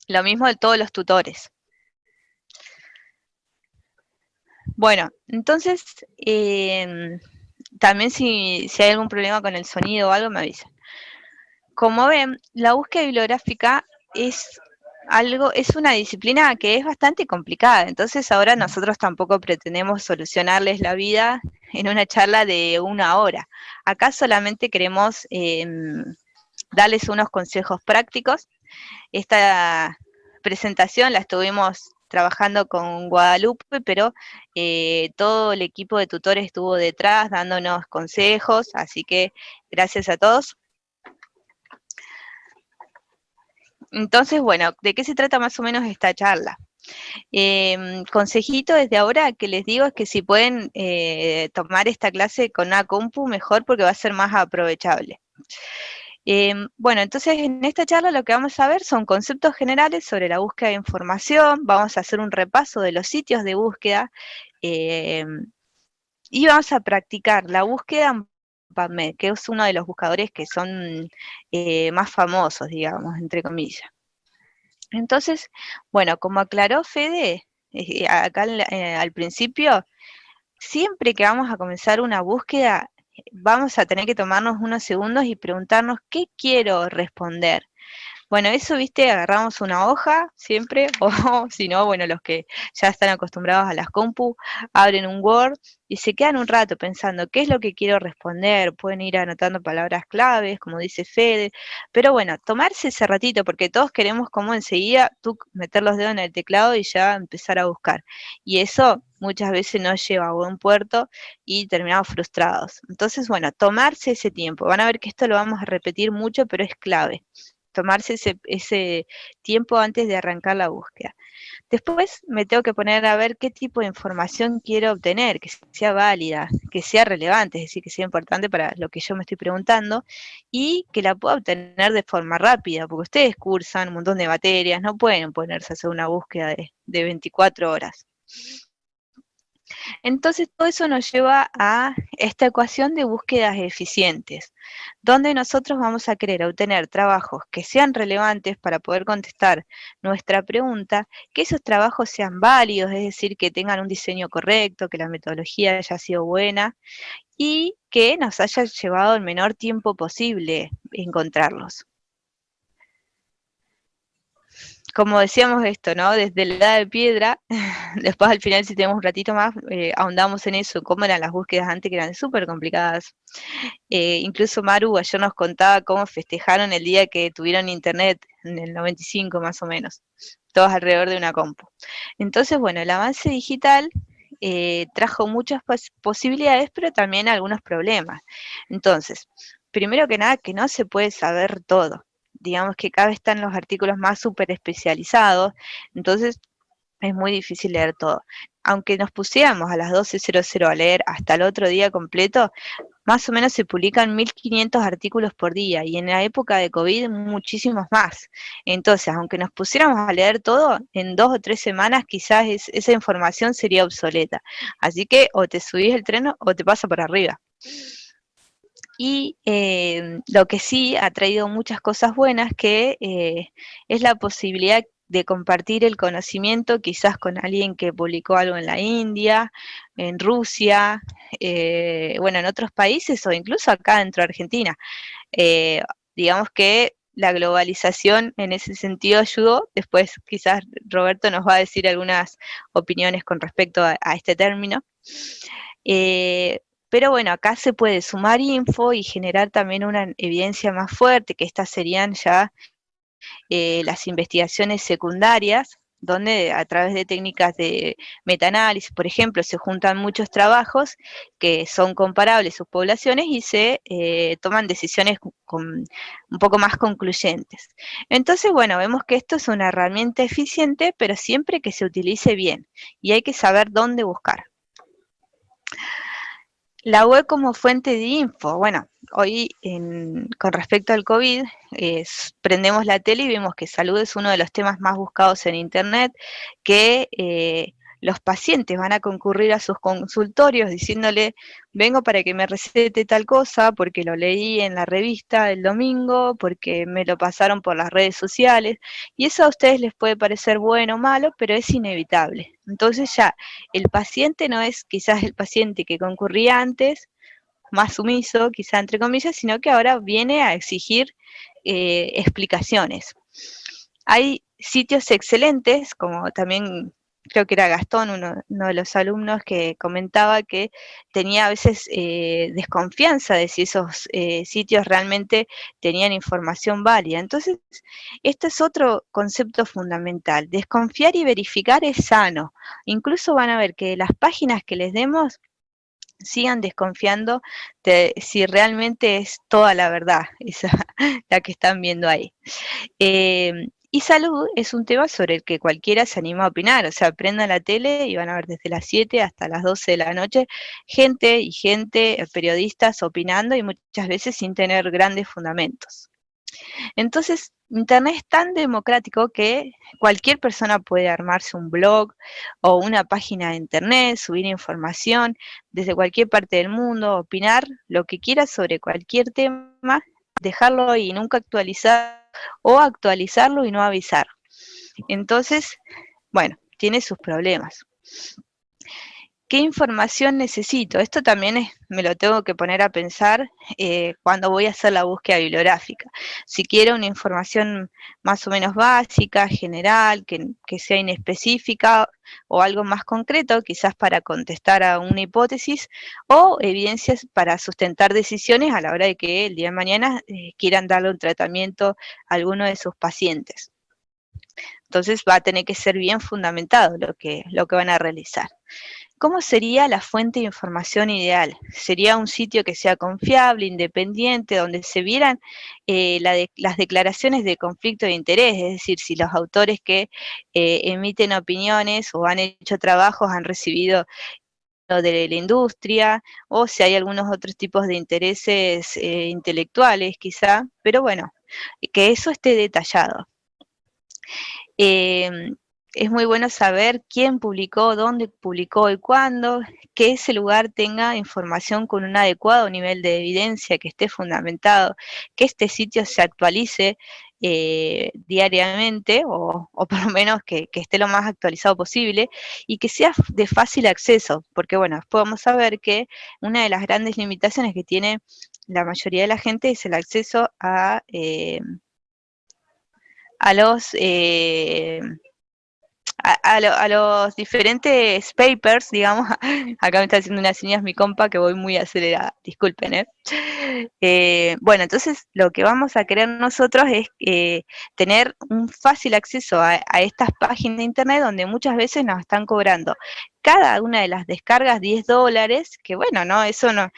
Lo mismo de todos los tutores. Bueno, entonces, también si hay algún problema con el sonido o algo, me avisan. Como ven, la búsqueda bibliográfica es es una disciplina que es bastante complicada, entonces ahora nosotros tampoco pretendemos solucionarles la vida en una charla de 1 hora. Acá solamente queremos darles unos consejos prácticos. Esta presentación la estuvimos trabajando con Guadalupe, pero todo el equipo de tutores estuvo detrás dándonos consejos, así que gracias a todos. Entonces, bueno, ¿de qué se trata más o menos esta charla? Consejito desde ahora que les digo es que si pueden tomar esta clase con una compu, mejor porque va a ser más aprovechable. Bueno, entonces en esta charla lo que vamos a ver son conceptos generales sobre la búsqueda de información, vamos a hacer un repaso de los sitios de búsqueda eh, y vamos a practicar la búsqueda en PubMed, que es uno de los buscadores que son más famosos, digamos, entre comillas. Entonces, bueno, como aclaró Fede, acá al principio, siempre que vamos a comenzar una búsqueda, vamos a tener que tomarnos unos segundos y preguntarnos qué quiero responder. Bueno, eso, viste, agarramos una hoja siempre, o si no, bueno, los que ya están acostumbrados a las compu, abren un Word y se quedan un rato pensando qué es lo que quiero responder, pueden ir anotando palabras claves, como dice Fede, pero bueno, tomarse ese ratito, porque todos queremos como enseguida tú meter los dedos en el teclado y ya empezar a buscar. Y eso muchas veces no lleva a buen puerto y terminamos frustrados. Entonces, bueno, tomarse ese tiempo. Van a ver que esto lo vamos a repetir mucho, pero es clave tomarse ese tiempo antes de arrancar la búsqueda. Después me tengo que poner a ver qué tipo de información quiero obtener, que sea válida, que sea relevante, es decir, que sea importante para lo que yo me estoy preguntando y que la pueda obtener de forma rápida, porque ustedes cursan un montón de materias, no pueden ponerse a hacer una búsqueda de 24 horas. Entonces, todo eso nos lleva a esta ecuación de búsquedas eficientes, donde nosotros vamos a querer obtener trabajos que sean relevantes para poder contestar nuestra pregunta, que esos trabajos sean válidos, es decir, que tengan un diseño correcto, que la metodología haya sido buena y que nos haya llevado el menor tiempo posible encontrarlos. Como decíamos esto, ¿no? Desde la edad de piedra, después al final si tenemos un ratito más, ahondamos en eso, cómo eran las búsquedas antes, que eran súper complicadas. Incluso Maru ayer nos contaba cómo festejaron el día que tuvieron internet, en el 95 más o menos, todos alrededor de una compu. Entonces, bueno, el avance digital trajo muchas posibilidades, pero también algunos problemas. Entonces, primero que nada, que no se puede saber todo. Digamos que cada vez están los artículos más súper especializados, entonces es muy difícil leer todo. Aunque nos pusiéramos a las 12:00 a leer hasta el otro día completo, más o menos se publican 1500 artículos por día y en la época de COVID muchísimos más. Entonces, aunque nos pusiéramos a leer todo, en 2 o 3 semanas quizás esa información sería obsoleta. Así que o te subís el tren o te pasa por arriba. Y lo que sí ha traído muchas cosas buenas, que es la posibilidad de compartir el conocimiento quizás con alguien que publicó algo en la India, en Rusia, bueno, en otros países o incluso acá dentro de Argentina. Eh, digamos que la globalización en ese sentido ayudó. Después quizás Roberto nos va a decir algunas opiniones con respecto a este término. Pero bueno, acá se puede sumar info y generar también una evidencia más fuerte, que estas serían ya las investigaciones secundarias, donde a través de técnicas de metaanálisis, por ejemplo, se juntan muchos trabajos que son comparables sus poblaciones y se toman decisiones un poco más concluyentes. Entonces, bueno, vemos que esto es una herramienta eficiente, pero siempre que se utilice bien, y hay que saber dónde buscar. La web como fuente de info. Bueno, hoy con respecto al COVID, prendemos la tele y vemos que salud es uno de los temas más buscados en Internet, que los pacientes van a concurrir a sus consultorios diciéndole, vengo para que me recete tal cosa, porque lo leí en la revista el domingo, porque me lo pasaron por las redes sociales, y eso a ustedes les puede parecer bueno o malo, pero es inevitable. Entonces ya el paciente no es quizás el paciente que concurría antes, más sumiso, quizá entre comillas, sino que ahora viene a exigir explicaciones. Hay sitios excelentes, como también creo que era Gastón, uno de los alumnos, que comentaba que tenía a veces desconfianza de si esos sitios realmente tenían información válida. Entonces, este es otro concepto fundamental. Desconfiar y verificar es sano. Incluso van a ver que las páginas que les demos sigan desconfiando de si realmente es toda la verdad, esa la que están viendo ahí. Y salud es un tema sobre el que cualquiera se anima a opinar, o sea, prendan la tele y van a ver desde las 7 hasta las 12 de la noche gente y gente, periodistas opinando y muchas veces sin tener grandes fundamentos. Entonces, Internet es tan democrático que cualquier persona puede armarse un blog o una página de Internet, subir información desde cualquier parte del mundo, opinar lo que quiera sobre cualquier tema, dejarlo y nunca actualizar o actualizarlo y no avisar. Entonces, bueno, tiene sus problemas. ¿Qué información necesito? Esto también me lo tengo que poner a pensar cuando voy a hacer la búsqueda bibliográfica. Si quiero una información más o menos básica, general, que sea inespecífica o algo más concreto, quizás para contestar a una hipótesis, o evidencias para sustentar decisiones a la hora de que el día de mañana quieran darle un tratamiento a alguno de sus pacientes. Entonces va a tener que ser bien fundamentado lo que van a realizar. ¿Cómo sería la fuente de información ideal? ¿Sería un sitio que sea confiable, independiente, donde se vieran las declaraciones de conflicto de interés? Es decir, si los autores que emiten opiniones o han hecho trabajos han recibido lo de la industria, o si hay algunos otros tipos de intereses intelectuales quizá, pero bueno, que eso esté detallado. Es muy bueno saber quién publicó, dónde publicó y cuándo, que ese lugar tenga información con un adecuado nivel de evidencia, que esté fundamentado, que este sitio se actualice diariamente o por lo menos que esté lo más actualizado posible y que sea de fácil acceso, porque bueno, después vamos a ver que una de las grandes limitaciones que tiene la mayoría de la gente es el acceso a los a los diferentes papers, digamos, acá me está haciendo unas señas mi compa que voy muy acelerada, disculpen, bueno, entonces lo que vamos a querer nosotros es tener un fácil acceso a estas páginas de internet donde muchas veces nos están cobrando cada una de las descargas $10, que bueno, no, eso no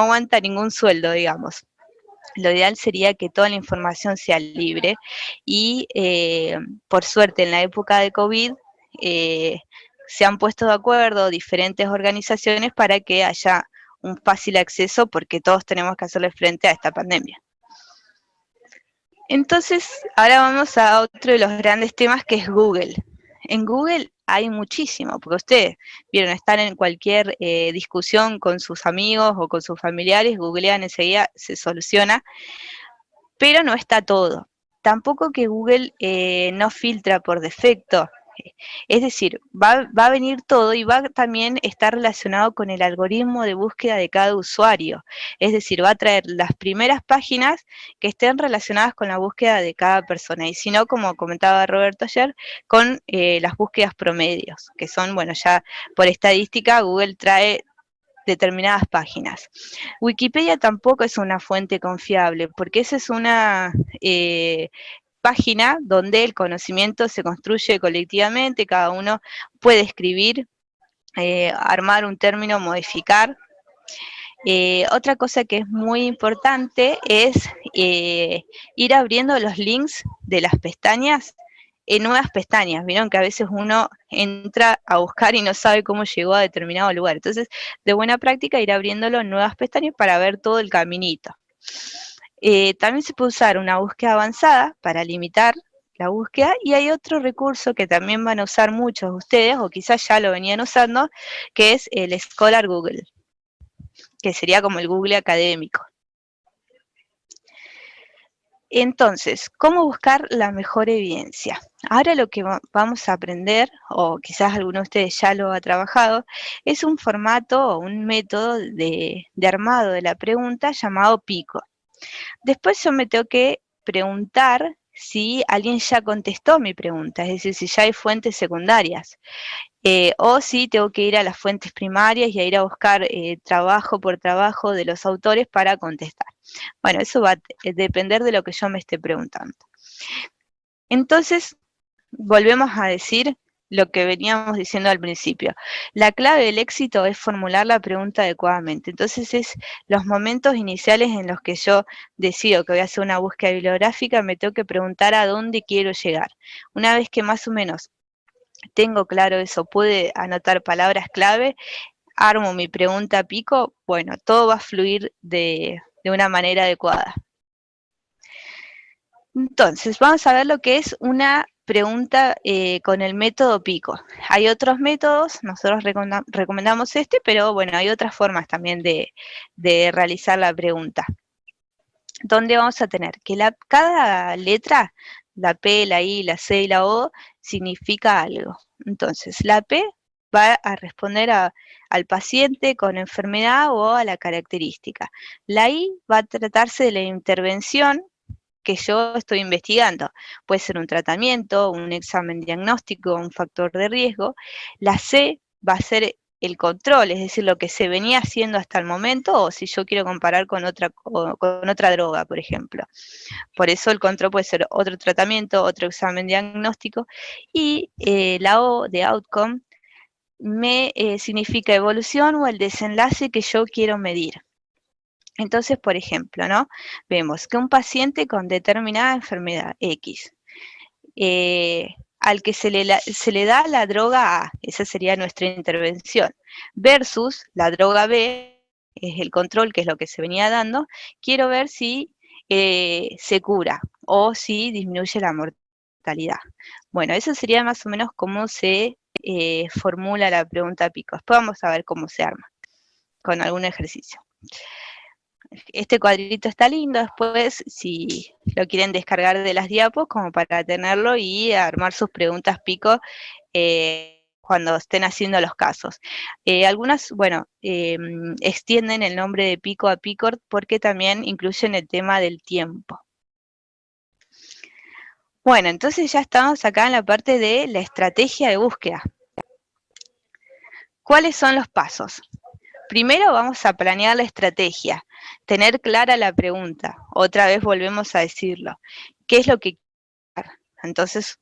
aguanta ningún sueldo, digamos. Lo ideal sería que toda la información sea libre y por suerte en la época de COVID se han puesto de acuerdo diferentes organizaciones para que haya un fácil acceso porque todos tenemos que hacerle frente a esta pandemia. Entonces, ahora vamos a otro de los grandes temas que es Google. En Google hay muchísimo, porque ustedes vieron, están en cualquier discusión con sus amigos o con sus familiares, googlean enseguida, se soluciona, pero no está todo. Tampoco que Google no filtra por defecto. Es decir, va a venir todo y va también estar relacionado con el algoritmo de búsqueda de cada usuario. Es decir, va a traer las primeras páginas que estén relacionadas con la búsqueda de cada persona. Y si no, como comentaba Roberto ayer, con las búsquedas promedios, que son, bueno, ya por estadística, Google trae determinadas páginas. Wikipedia tampoco es una fuente confiable, porque esa es una página donde el conocimiento se construye colectivamente, cada uno puede escribir, armar un término, modificar. Otra cosa que es muy importante es ir abriendo los links de las pestañas en nuevas pestañas. Vieron que a veces uno entra a buscar y no sabe cómo llegó a determinado lugar. Entonces, de buena práctica, ir abriéndolo en nuevas pestañas para ver todo el caminito. También se puede usar una búsqueda avanzada para limitar la búsqueda, y hay otro recurso que también van a usar muchos de ustedes, o quizás ya lo venían usando, que es el Scholar Google, que sería como el Google académico. Entonces, ¿cómo buscar la mejor evidencia? Ahora lo que vamos a aprender, o quizás alguno de ustedes ya lo ha trabajado, es un formato o un método de armado de la pregunta llamado PICO. Después yo me tengo que preguntar si alguien ya contestó mi pregunta, es decir, si ya hay fuentes secundarias. O si tengo que ir a las fuentes primarias y a ir a buscar trabajo por trabajo de los autores para contestar. Bueno, eso va a depender de lo que yo me esté preguntando. Entonces, volvemos a decir lo que veníamos diciendo al principio. La clave del éxito es formular la pregunta adecuadamente. Entonces, es los momentos iniciales en los que yo decido que voy a hacer una búsqueda bibliográfica, me tengo que preguntar a dónde quiero llegar. Una vez que más o menos tengo claro eso, pude anotar palabras clave, armo mi pregunta PICO, bueno, todo va a fluir de una manera adecuada. Entonces, vamos a ver lo que es una pregunta con el método PICO. Hay otros métodos, nosotros recomendamos este, pero bueno, hay otras formas también de realizar la pregunta. Donde vamos a tener que cada letra, la P, la I, la C y la O, significa algo. Entonces, la P va a responder al paciente con enfermedad o a la característica. La I va a tratarse de la intervención que yo estoy investigando. Puede ser un tratamiento, un examen diagnóstico, un factor de riesgo. La C va a ser el control, es decir, lo que se venía haciendo hasta el momento, o si yo quiero comparar con otra droga, por ejemplo. Por eso el control puede ser otro tratamiento, otro examen diagnóstico, y la O de outcome me significa evolución o el desenlace que yo quiero medir. Entonces, por ejemplo, ¿no? Vemos que un paciente con determinada enfermedad X, al que se le da la droga A, esa sería nuestra intervención, versus la droga B, es el control, que es lo que se venía dando, quiero ver si se cura o si disminuye la mortalidad. Bueno, eso sería más o menos cómo se formula la pregunta PICO. Después vamos a ver cómo se arma con algún ejercicio. Este cuadrito está lindo, después si lo quieren descargar de las diapos como para tenerlo y armar sus preguntas PICO cuando estén haciendo los casos. Algunas, bueno, extienden el nombre de PICO a PICOR porque también incluyen el tema del tiempo. Bueno, entonces ya estamos acá en la parte de la estrategia de búsqueda. ¿Cuáles son los pasos? Primero vamos a planear la estrategia, tener clara la pregunta. Otra vez volvemos a decirlo. ¿Qué es lo que quiero? Entonces,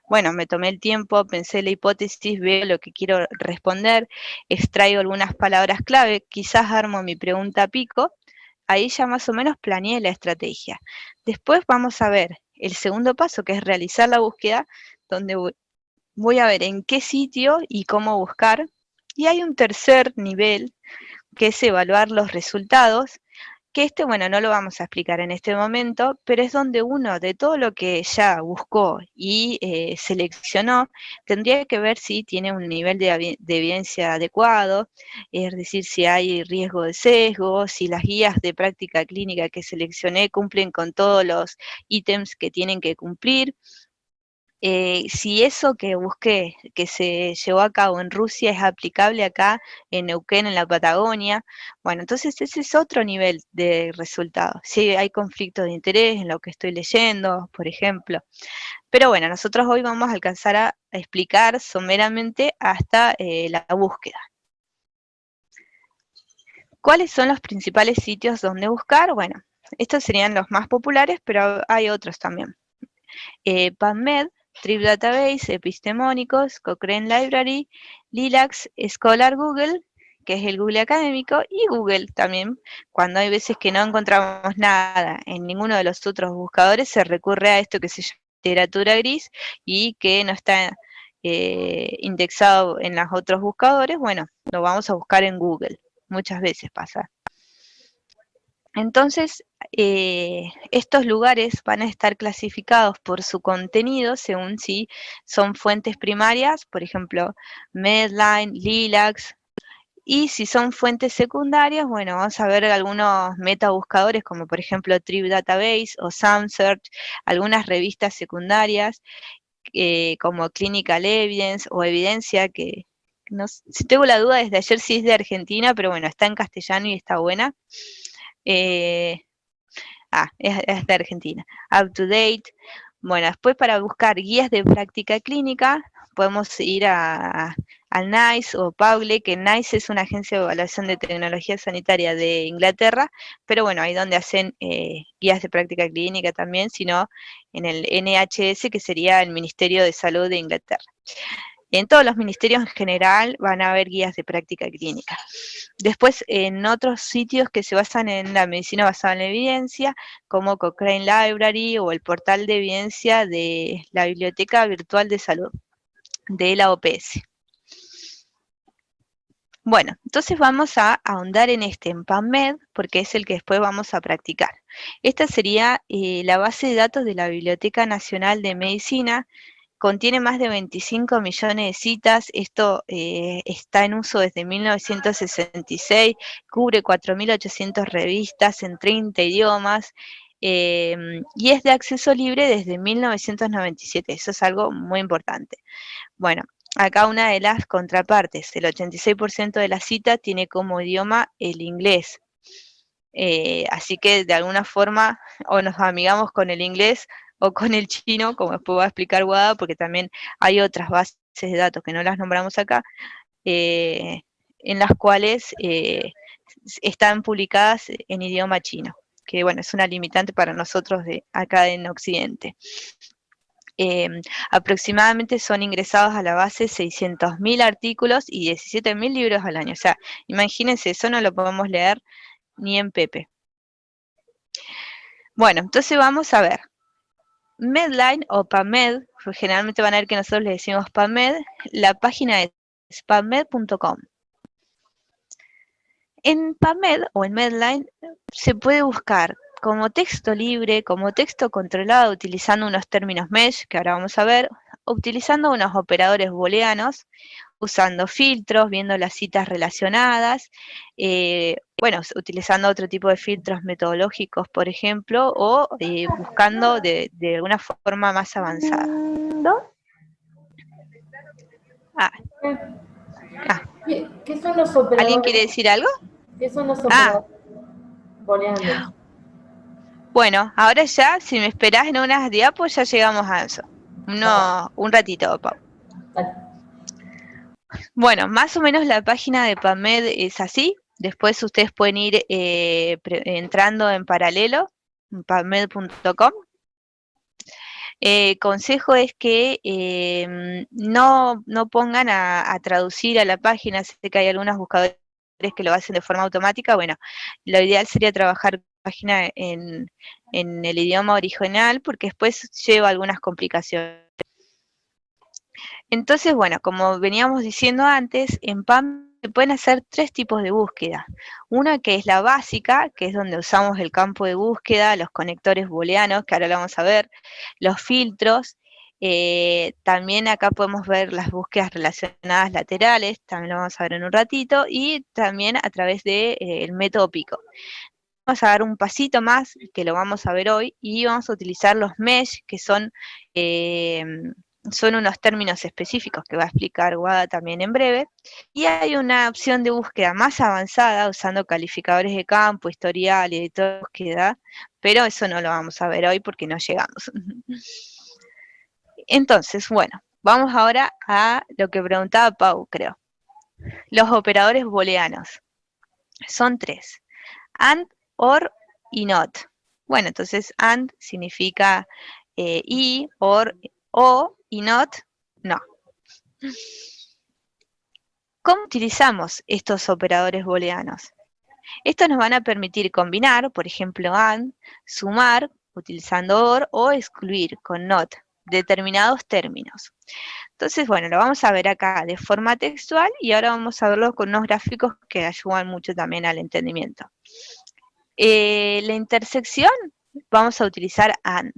bueno, me tomé el tiempo, pensé la hipótesis, veo lo que quiero responder, extraigo algunas palabras clave, quizás armo mi pregunta PICO, ahí ya más o menos planeé la estrategia. Después vamos a ver el segundo paso, que es realizar la búsqueda, donde voy a ver en qué sitio y cómo buscar. Y hay un tercer nivel, que es evaluar los resultados, que bueno, no lo vamos a explicar en este momento, pero es donde uno de todo lo que ya buscó y seleccionó, tendría que ver si tiene un nivel de evidencia adecuado, es decir, si hay riesgo de sesgo, si las guías de práctica clínica que seleccioné cumplen con todos los ítems que tienen que cumplir, si eso que busqué, que se llevó a cabo en Rusia, es aplicable acá en Neuquén, en la Patagonia. Bueno, entonces ese es otro nivel de resultado. Si hay conflicto de interés en lo que estoy leyendo, por ejemplo. Pero bueno, nosotros hoy vamos a alcanzar a explicar someramente hasta la búsqueda. ¿Cuáles son los principales sitios donde buscar? Bueno, estos serían los más populares, pero hay otros también. PubMed, Trip Database, Epistemónicos, Cochrane Library, Lilacs, Scholar Google, que es el Google académico, y Google también. Cuando hay veces que no encontramos nada en ninguno de los otros buscadores, se recurre a esto que se llama literatura gris y que no está indexado en los otros buscadores. Bueno, lo vamos a buscar en Google. Muchas veces pasa. Entonces, estos lugares van a estar clasificados por su contenido según si son fuentes primarias, por ejemplo, Medline, Lilacs, y si son fuentes secundarias, bueno, vamos a ver algunos metabuscadores como por ejemplo Trib Database o SAMSearch, algunas revistas secundarias como Clinical Evidence o Evidencia, que no, si tengo la duda desde ayer si es de Argentina, pero bueno, está en castellano y está buena. Es de Argentina. Up to Date. Bueno, después para buscar guías de práctica clínica, podemos ir al NICE o PAULE, que NICE es una agencia de evaluación de tecnología sanitaria de Inglaterra, pero bueno, ahí donde hacen guías de práctica clínica también, sino en el NHS, que sería el Ministerio de Salud de Inglaterra. En todos los ministerios en general van a haber guías de práctica clínica. Después, en otros sitios que se basan en la medicina basada en la evidencia, como Cochrane Library o el portal de evidencia de la Biblioteca Virtual de Salud, de la OPS. Bueno, entonces vamos a ahondar en en PubMed, porque es el que después vamos a practicar. Esta sería la base de datos de la Biblioteca Nacional de Medicina. Contiene más de 25 millones de citas, esto está en uso desde 1966, cubre 4.800 revistas en 30 idiomas, y es de acceso libre desde 1997, eso es algo muy importante. Bueno, acá una de las contrapartes, el 86% de la cita tiene como idioma el inglés, así que de alguna forma o nos amigamos con el inglés o con el chino, como después va a explicar Guada, porque también hay otras bases de datos que no las nombramos acá, en las cuales están publicadas en idioma chino, que bueno, es una limitante para nosotros de acá en Occidente. Aproximadamente son ingresados a la base 600.000 artículos y 17.000 libros al año. O sea, imagínense, eso no lo podemos leer ni en Pepe. Bueno, entonces vamos a ver. Medline o PubMed, generalmente van a ver que nosotros le decimos PubMed, la página es pubmed.com. En PubMed o en Medline se puede buscar como texto libre, como texto controlado, utilizando unos términos mesh, que ahora vamos a ver, utilizando unos operadores booleanos, usando filtros, viendo las citas relacionadas, bueno, utilizando otro tipo de filtros metodológicos, por ejemplo, o buscando de una forma más avanzada. ¿Qué son los operadores? ¿Alguien quiere decir algo? ¿Qué son los operadores booleanos? Bueno, ahora ya, si me esperás en unas diapos, ya llegamos a eso. Un ratito, Pau. Bueno, más o menos la página de PubMed es así. Después ustedes pueden ir entrando en paralelo, en pubmed.com. Consejo es que no pongan a traducir a la página. Sé que hay algunos buscadores que lo hacen de forma automática. Bueno, lo ideal sería trabajar la página en el idioma original, porque después lleva algunas complicaciones. Entonces, bueno, como veníamos diciendo antes, en PubMed se pueden hacer 3 tipos de búsqueda. Una que es la básica, que es donde usamos el campo de búsqueda, los conectores booleanos, que ahora lo vamos a ver, los filtros. También acá podemos ver las búsquedas relacionadas laterales, también lo vamos a ver en un ratito, y también a través del método Pico. Vamos a dar un pasito más, que lo vamos a ver hoy, y vamos a utilizar los mesh, que son unos términos específicos que va a explicar Guada también en breve, y hay una opción de búsqueda más avanzada usando calificadores de campo, historial y editor de búsqueda, pero eso no lo vamos a ver hoy porque no llegamos. Entonces, bueno, vamos ahora a lo que preguntaba Pau, creo. Los operadores booleanos. Son 3. AND, OR y NOT. Bueno, entonces AND significa y, OR, o, y NOT, no. ¿Cómo utilizamos estos operadores booleanos? Estos nos van a permitir combinar, por ejemplo, AND, sumar, utilizando OR, o excluir, con NOT, determinados términos. Entonces, bueno, lo vamos a ver acá de forma textual, y ahora vamos a verlo con unos gráficos que ayudan mucho también al entendimiento. La intersección vamos a utilizar AND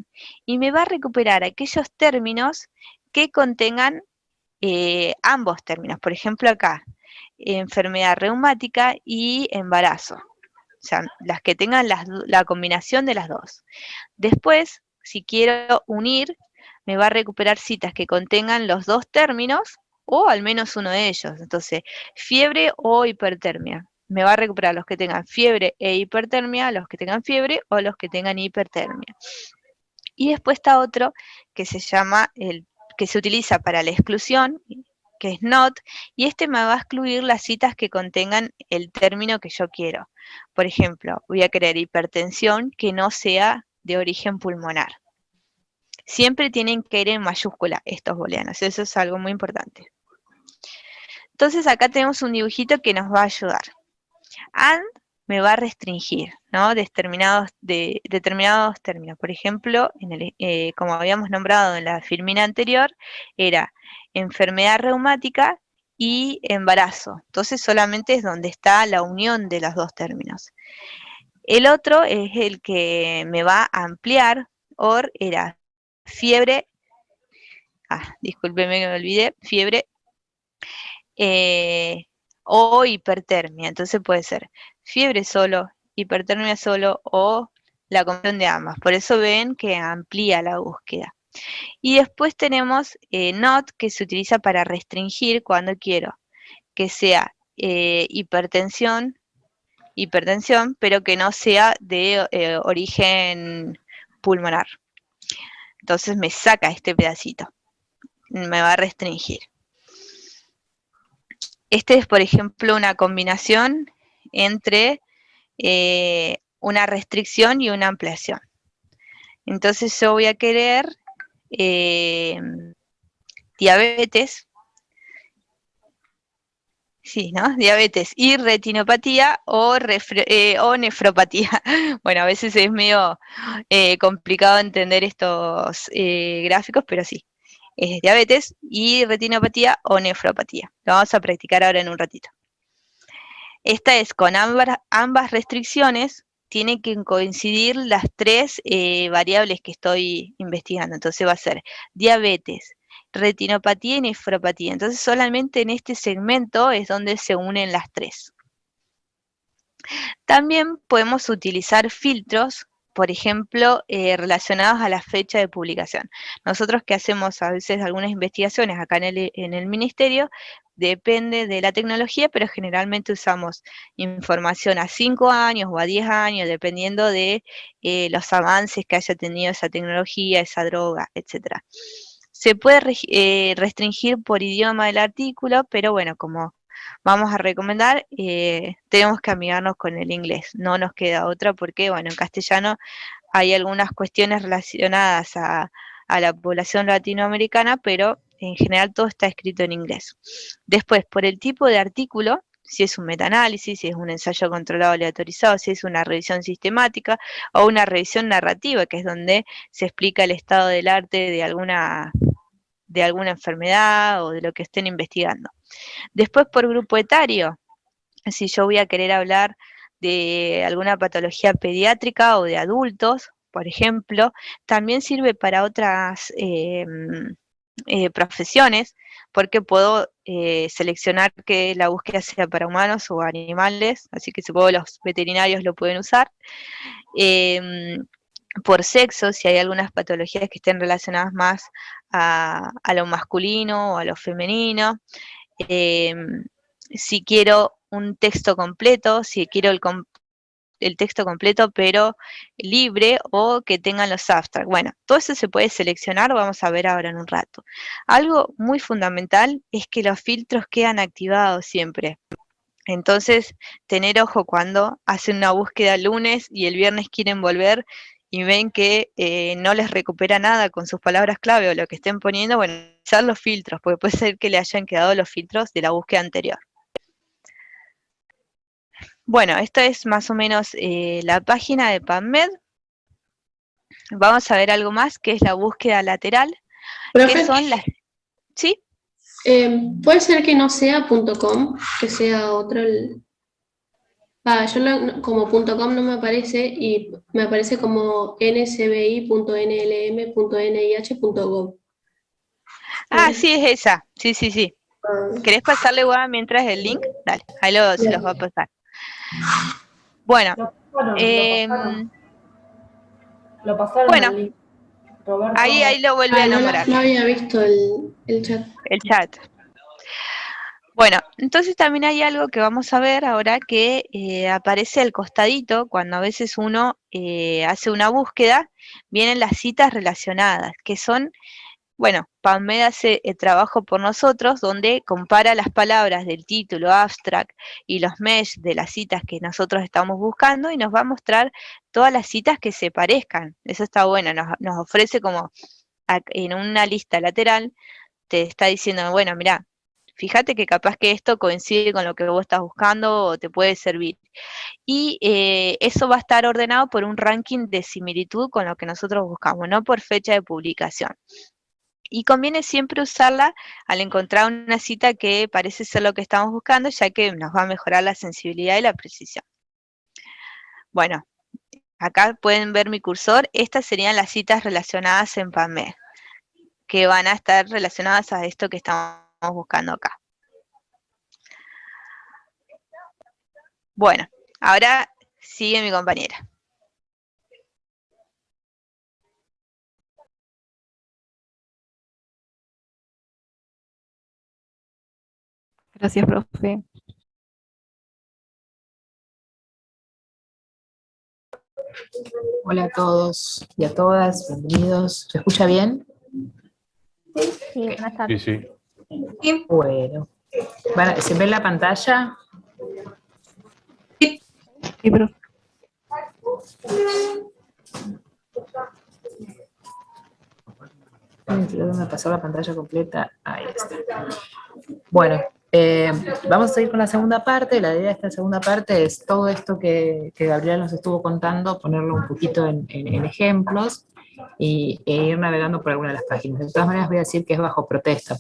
y me va a recuperar aquellos términos que contengan ambos términos. Por ejemplo, acá, enfermedad reumática y embarazo. O sea, las que tengan la combinación de las dos. Después, si quiero unir, me va a recuperar citas que contengan los dos términos o al menos uno de ellos. Entonces, fiebre o hipertermia. Me va a recuperar los que tengan fiebre e hipertermia, los que tengan fiebre o los que tengan hipertermia. Y después está otro que se llama que se utiliza para la exclusión, que es NOT, y este me va a excluir las citas que contengan el término que yo quiero. Por ejemplo, voy a querer hipertensión que no sea de origen pulmonar. Siempre tienen que ir en mayúscula estos booleanos, eso es algo muy importante. Entonces acá tenemos un dibujito que nos va a ayudar. AND me va a restringir, ¿no? Determinados términos. Por ejemplo, como habíamos nombrado en la filmina anterior, era enfermedad reumática y embarazo. Entonces solamente es donde está la unión de los dos términos. El otro es el que me va a ampliar, era fiebre, discúlpeme que me olvidé, fiebre o hipertermia. Entonces puede ser fiebre solo, hipertermia solo o la combinación de ambas. Por eso ven que amplía la búsqueda. Y después tenemos NOT, que se utiliza para restringir cuando quiero que sea hipertensión, pero que no sea de origen pulmonar. Entonces me saca este pedacito, me va a restringir. Este es, por ejemplo, una combinación entre una restricción y una ampliación. Entonces yo voy a querer diabetes, sí, ¿no? Diabetes y retinopatía o nefropatía. Bueno, a veces es medio complicado entender estos gráficos, pero sí. Es diabetes y retinopatía o nefropatía. Lo vamos a practicar ahora en un ratito. Esta es con ambas restricciones, tienen que coincidir las tres variables que estoy investigando. Entonces va a ser diabetes, retinopatía y nefropatía. Entonces solamente en este segmento es donde se unen las tres. También podemos utilizar filtros, por ejemplo, relacionados a la fecha de publicación. Nosotros que hacemos a veces algunas investigaciones acá en el ministerio, depende de la tecnología, pero generalmente usamos información a 5 años o a 10 años, dependiendo de los avances que haya tenido esa tecnología, esa droga, etc. Se puede restringir por idioma del artículo, pero bueno, como vamos a recomendar, tenemos que amigarnos con el inglés, no nos queda otra porque, bueno, en castellano hay algunas cuestiones relacionadas a la población latinoamericana, pero en general todo está escrito en inglés. Después, por el tipo de artículo, si es un metaanálisis, si es un ensayo controlado aleatorizado, si es una revisión sistemática o una revisión narrativa, que es donde se explica el estado del arte de alguna enfermedad o de lo que estén investigando. Después, por grupo etario, si yo voy a querer hablar de alguna patología pediátrica o de adultos, por ejemplo, también sirve para otras profesiones, porque puedo seleccionar que la búsqueda sea para humanos o animales, así que supongo los veterinarios lo pueden usar. Por sexo, si hay algunas patologías que estén relacionadas más a lo masculino o a lo femenino. Si quiero un texto completo, si quiero el texto completo pero libre o que tengan los abstracts. Bueno, todo eso se puede seleccionar, vamos a ver ahora en un rato. Algo muy fundamental es que los filtros quedan activados siempre. Entonces, tener ojo cuando hacen una búsqueda el lunes y el viernes quieren volver y ven que no les recupera nada con sus palabras clave o lo que estén poniendo, bueno, usar los filtros, porque puede ser que le hayan quedado los filtros de la búsqueda anterior. Bueno, esta es más o menos la página de PubMed. Vamos a ver algo más, que es la búsqueda lateral, Profe, que son las... ¿Sí? puede ser que no sea .com, que sea otro Como .com no me aparece y me aparece como nsbi.nlm.nih.gov. Ah, sí, es esa. Sí, sí, sí. Ah, ¿Querés pasarle, Guada, mientras el link? Dale, ahí se los va a bien. pasar. Bueno, Lo pasaron, lo pasaron. em, Lo pasaron bueno, al link. Roberto. ahí lo vuelve a nombrar, No había visto el chat. el chat. Bueno, entonces también hay algo que vamos a ver ahora que aparece al costadito, cuando a veces uno hace una búsqueda, vienen las citas relacionadas, que son, bueno, PubMed hace el trabajo por nosotros, donde compara las palabras del título abstract y los mesh de las citas que nosotros estamos buscando y nos va a mostrar todas las citas que se parezcan. Eso está bueno, nos ofrece como en una lista lateral, te está diciendo, bueno, mira, fíjate que capaz que esto coincide con lo que vos estás buscando o te puede servir. Y eso va a estar ordenado por un ranking de similitud con lo que nosotros buscamos, no por fecha de publicación. Y conviene siempre usarla al encontrar una cita que parece ser lo que estamos buscando, ya que nos va a mejorar la sensibilidad y la precisión. Bueno, acá pueden ver mi cursor. Estas serían las citas relacionadas en PubMed, que van a estar relacionadas a esto que estamos buscando acá. Bueno, ahora sigue mi compañera. Gracias, profe. Hola a todos y a todas, bienvenidos. ¿Se escucha bien? Sí, buenas tardes. Sí, sí. Bueno. ¿Se ve la pantalla? Sí, profe. Me pasó la pantalla completa. Ahí está. Bueno, vamos a ir con la segunda parte. La idea de esta segunda parte es todo esto que Gabriel nos estuvo contando, ponerlo un poquito en ejemplos e ir navegando por alguna de las páginas. De todas maneras voy a decir que es bajo protesta.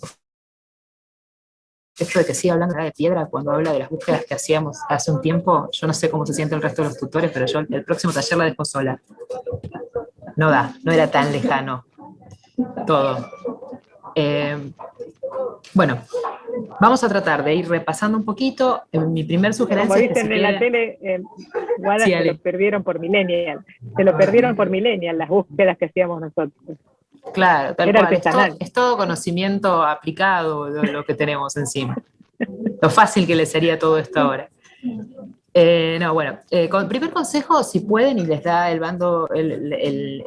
Esto de que siga hablando de piedra cuando habla de las búsquedas que hacíamos hace un tiempo, yo no sé cómo se siente el resto de los tutores, pero yo el próximo taller la dejo sola. No no era tan lejano todo. Bueno, vamos a tratar de ir repasando un poquito. Mi primer sugerencia Como es que dicen se en la quede... tele, Guada, Sí, se lo Ale. perdieron por millennial. Se lo perdieron por millennial las búsquedas que hacíamos nosotros. Claro, tal Era cual. artesanal. Es todo conocimiento aplicado lo que tenemos encima. Lo fácil que le sería todo esto ahora. No, bueno, primer consejo, si pueden y les da el bando, el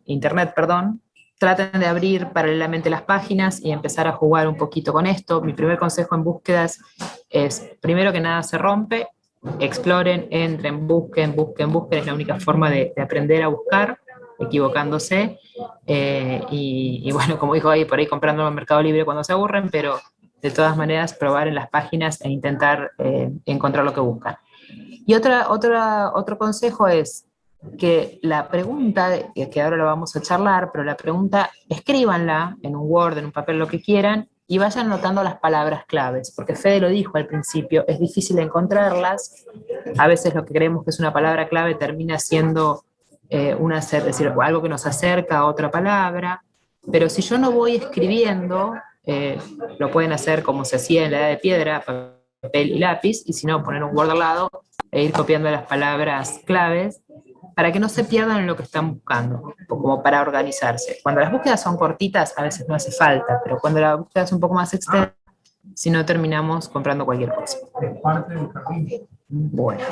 internet, perdón, traten de abrir paralelamente las páginas y empezar a jugar un poquito con esto. Mi primer consejo en búsquedas es, primero que nada, se rompe, exploren, entren, busquen, es la única forma de aprender a buscar, equivocándose, y bueno, como dijo ahí, por ahí comprando en Mercado Libre cuando se aburren, pero de todas maneras probar en las páginas e intentar encontrar lo que buscan. Y otro consejo es que la pregunta, que ahora lo vamos a charlar, pero la pregunta, escríbanla en un Word, en un papel, lo que quieran, y vayan anotando las palabras claves, porque Fede lo dijo al principio, es difícil encontrarlas, a veces lo que creemos que es una palabra clave termina siendo es decir, algo que nos acerca a otra palabra, pero si yo no voy escribiendo, lo pueden hacer como se hacía en la edad de piedra, papel y lápiz, y si no, poner un Word al lado e ir copiando las palabras claves para que no se pierdan en lo que están buscando, como para organizarse. Cuando las búsquedas son cortitas, a veces no hace falta, pero cuando la búsqueda es un poco más extensa, si no terminamos comprando cualquier cosa. Bueno,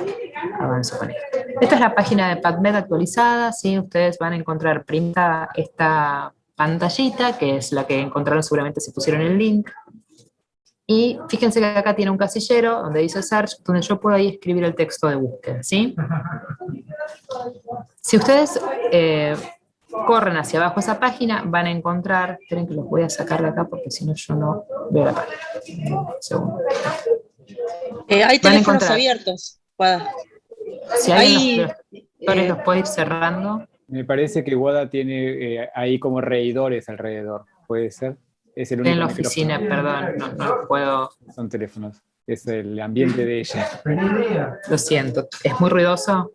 avanzo con esto. Esta es la página de PubMed actualizada, ¿sí? Ustedes van a encontrar primera esta pantallita, que es la que encontraron seguramente si pusieron el link. Y fíjense que acá tiene un casillero donde dice Search, donde yo puedo ahí escribir el texto de búsqueda, ¿sí? Si ustedes corren hacia abajo esa página, van a encontrar, esperen que los voy a sacar de acá porque si no yo no veo la página. Un segundo. Hay teléfonos abiertos. Si alguien de los tutores los puede ir cerrando. Me parece que Wada tiene ahí como reidores alrededor, ¿puede ser? Es el único En la micrófono. oficina, perdón, no puedo. Son teléfonos. es el ambiente de ella. Lo siento, ¿es muy ruidoso?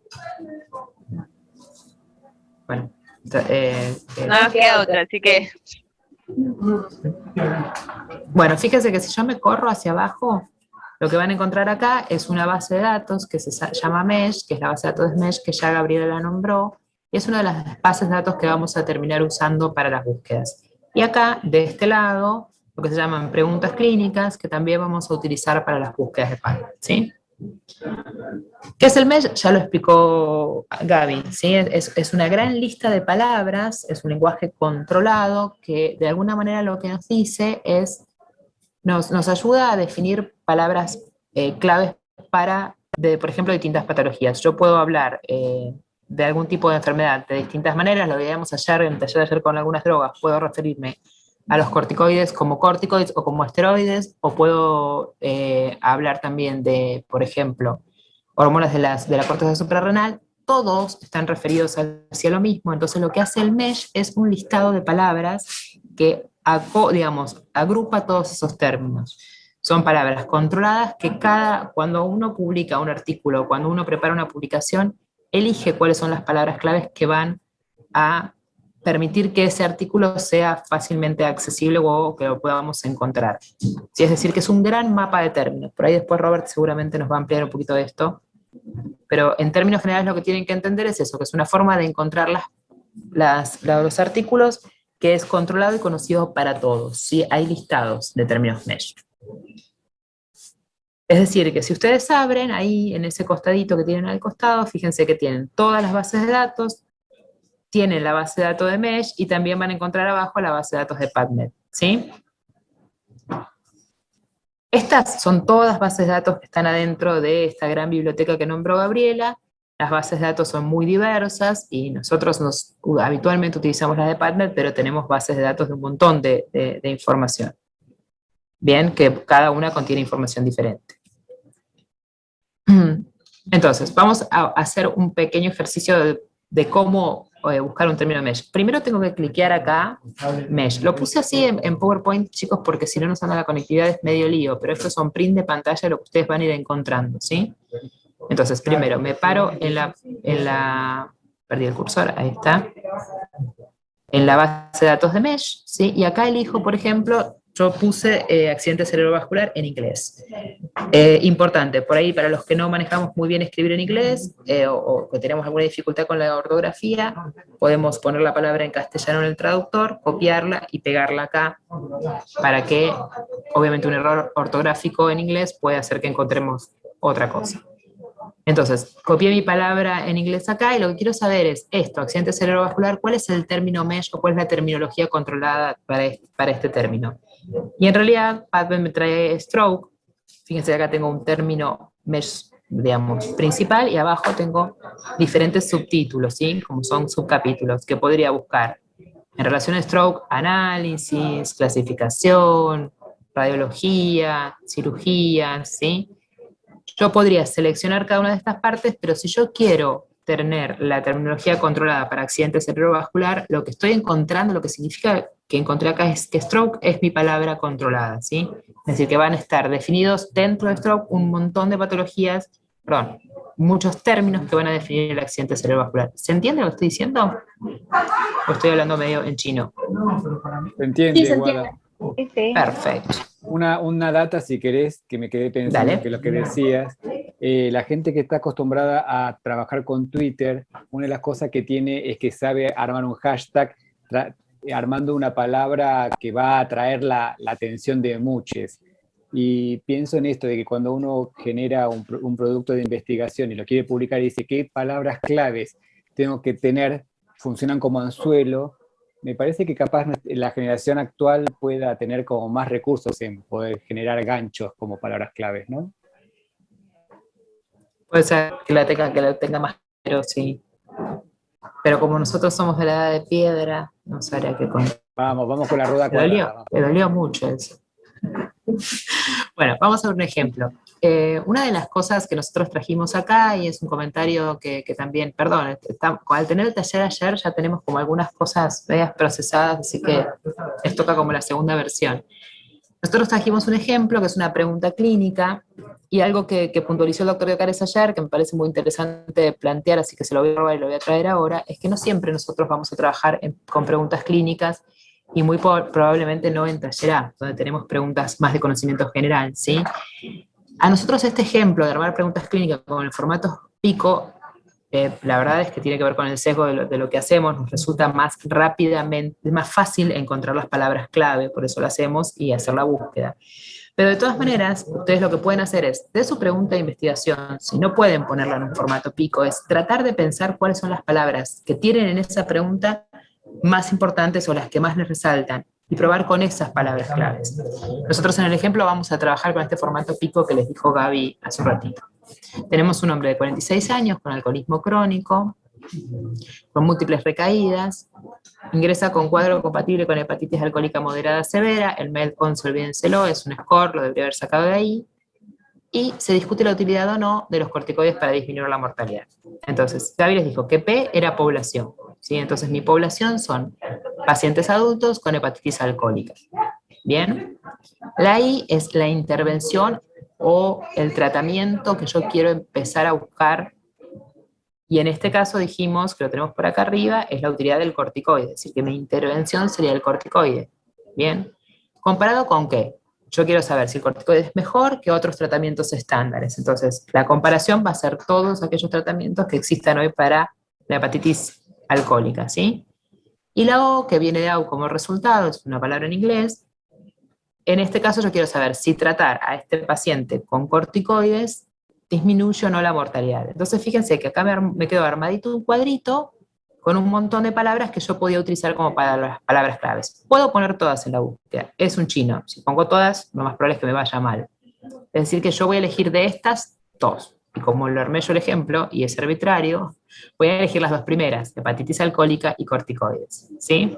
Bueno, No nos queda otra, así que bueno, fíjense que si yo me corro hacia abajo, lo que van a encontrar acá es una base de datos que se llama Mesh, que es la base de datos de Mesh que ya Gabriela la nombró, y es una de las bases de datos que vamos a terminar usando para las búsquedas. Y acá, de este lado, lo que se llaman preguntas clínicas, que también vamos a utilizar para las búsquedas de PubMed, ¿sí? ¿Qué es el Mesh? Ya lo explicó Gaby, ¿sí? Es una gran lista de palabras, es un lenguaje controlado que de alguna manera lo que nos dice es, nos ayuda a definir palabras claves para, por ejemplo, distintas patologías. Yo puedo hablar de algún tipo de enfermedad de distintas maneras, lo veíamos ayer en el taller de ayer con algunas drogas, puedo referirme a los corticoides como corticoides o como esteroides, o puedo hablar también de, por ejemplo, hormonas de la corteza suprarrenal. Todos están referidos hacia lo mismo, entonces lo que hace el Mesh es un listado de palabras que, digamos, agrupa todos esos términos. Son palabras controladas que cuando uno publica un artículo, cuando uno prepara una publicación, elige cuáles son las palabras claves que van a permitir que ese artículo sea fácilmente accesible o que lo podamos encontrar. Sí, es decir, que es un gran mapa de términos. Por ahí después Robert seguramente nos va a ampliar un poquito de esto. Pero en términos generales lo que tienen que entender es eso, que es una forma de encontrar los artículos que es controlado y conocido para todos. ¿Sí? Hay listados de términos Mesh. Es decir, que si ustedes abren ahí en ese costadito que tienen al costado, fíjense que tienen todas las bases de datos, tienen la base de datos de Mesh y también van a encontrar abajo la base de datos de PubMed, ¿sí? Estas son todas bases de datos que están adentro de esta gran biblioteca que nombró Gabriela. Las bases de datos son muy diversas y nosotros habitualmente utilizamos las de PubMed, pero tenemos bases de datos de un montón de información. Bien, que cada una contiene información diferente. Entonces, vamos a hacer un pequeño ejercicio de cómo buscar un término Mesh. Primero tengo que cliquear acá, Mesh. Lo puse así en PowerPoint, chicos, porque si no nos anda la conectividad es medio lío, pero estos son print de pantalla de lo que ustedes van a ir encontrando, ¿sí? Entonces, primero me paro perdí el cursor, ahí está, en la base de datos de Mesh, ¿sí? Y acá elijo, por ejemplo, yo puse accidente cerebrovascular en inglés. Importante, por ahí para los que no manejamos muy bien escribir en inglés o que tenemos alguna dificultad con la ortografía, podemos poner la palabra en castellano en el traductor, copiarla y pegarla acá para que, obviamente, un error ortográfico en inglés puede hacer que encontremos otra cosa. Entonces, copié mi palabra en inglés acá y lo que quiero saber es esto, accidente cerebrovascular, ¿cuál es el término Mesh o cuál es la terminología controlada para este término? Y en realidad, PubMed me trae stroke. Fíjense que acá tengo un término Mesh, digamos, principal y abajo tengo diferentes subtítulos, ¿sí? Como son subcapítulos que podría buscar. En relación a stroke, análisis, clasificación, radiología, cirugía, ¿sí? Yo podría seleccionar cada una de estas partes, pero si yo quiero tener la terminología controlada para accidente cerebrovascular, lo que estoy encontrando, lo que significa que encontré acá es que stroke es mi palabra controlada, ¿sí? Es decir, que van a estar definidos dentro de stroke un montón de patologías, perdón, muchos términos que van a definir el accidente cerebrovascular. ¿Se entiende lo que estoy diciendo? ¿O estoy hablando medio en chino? ¿Se entiende, Sí, se Guada? Perfecto. Una data, si querés, que me quedé pensando Dale. que lo que decías, la gente que está acostumbrada a trabajar con Twitter, una de las cosas que tiene es que sabe armar un hashtag armando una palabra que va a atraer la atención de muchos. Y pienso en esto de que cuando uno genera un producto de investigación y lo quiere publicar y dice qué palabras claves tengo que tener, funcionan como anzuelo. Me parece que capaz la generación actual pueda tener como más recursos en poder generar ganchos como palabras claves, ¿no? Puede ser que la tenga más, pero sí. Pero como nosotros somos de la edad de piedra, no sabría qué contar. Vamos con la rueda cuadrada. Me dolió mucho eso. Bueno, vamos a ver un ejemplo. Una de las cosas que nosotros trajimos acá, y es un comentario que también, perdón, al tener el taller ayer ya tenemos como algunas cosas medias procesadas, así que les toca como la segunda versión. Nosotros trajimos un ejemplo que es una pregunta clínica y algo que puntualizó el doctor Llocares ayer, que me parece muy interesante plantear, así que se lo voy a robar y lo voy a traer ahora, es que no siempre nosotros vamos a trabajar con preguntas clínicas y muy probablemente no en taller A, donde tenemos preguntas más de conocimiento general, ¿sí? A nosotros este ejemplo de armar preguntas clínicas con el formato Pico, la verdad es que tiene que ver con el sesgo de lo que hacemos, nos resulta más rápidamente, más fácil encontrar las palabras clave, por eso lo hacemos, y hacer la búsqueda. Pero de todas maneras, ustedes lo que pueden hacer es, de su pregunta de investigación, si no pueden ponerla en un formato Pico, es tratar de pensar cuáles son las palabras que tienen en esa pregunta más importantes o las que más les resaltan, y probar con esas palabras claves. Nosotros en el ejemplo vamos a trabajar con este formato Pico que les dijo Gaby hace un ratito. Tenemos un hombre de 46 años con alcoholismo crónico, con múltiples recaídas, ingresa con cuadro compatible con hepatitis alcohólica moderada severa, el MED-11, olvídenselo, es un score, lo debería haber sacado de ahí, y se discute la utilidad o no de los corticoides para disminuir la mortalidad. Entonces, Gaby les dijo que P era población, ¿sí? Entonces mi población son pacientes adultos con hepatitis alcohólica. Bien, la I es la intervención o el tratamiento que yo quiero empezar a buscar, y en este caso dijimos, que lo tenemos por acá arriba, es la utilidad del corticoide, es decir, que mi intervención sería el corticoide. Bien, ¿comparado con qué? Yo quiero saber si el corticoide es mejor que otros tratamientos estándares. Entonces, la comparación va a ser todos aquellos tratamientos que existan hoy para la hepatitis alcohólica, ¿sí? Y la O, que viene de AU como resultado, es una palabra en inglés. En este caso yo quiero saber si tratar a este paciente con corticoides disminuye o no la mortalidad. Entonces fíjense que acá me quedó armadito un cuadrito con un montón de palabras que yo podía utilizar como para las palabras claves. Puedo poner todas en la búsqueda, es un chino. Si pongo todas, lo más probable es que me vaya mal. Es decir, que yo voy a elegir de estas dos. Y como lo armé yo el ejemplo, y es arbitrario, voy a elegir las dos primeras, hepatitis alcohólica y corticoides, ¿sí?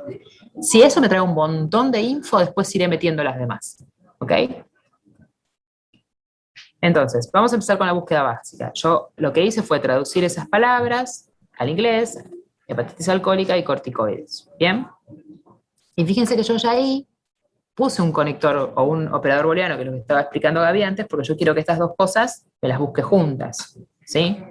Si eso me trae un montón de info, después iré metiendo las demás, ¿ok? Entonces, vamos a empezar con la búsqueda básica. Yo lo que hice fue traducir esas palabras al inglés, hepatitis alcohólica y corticoides, ¿bien? Y fíjense que yo ya ahí puse un conector o un operador booleano, que es lo que estaba explicando Gaby antes, porque yo quiero que estas dos cosas me las busque juntas, ¿sí?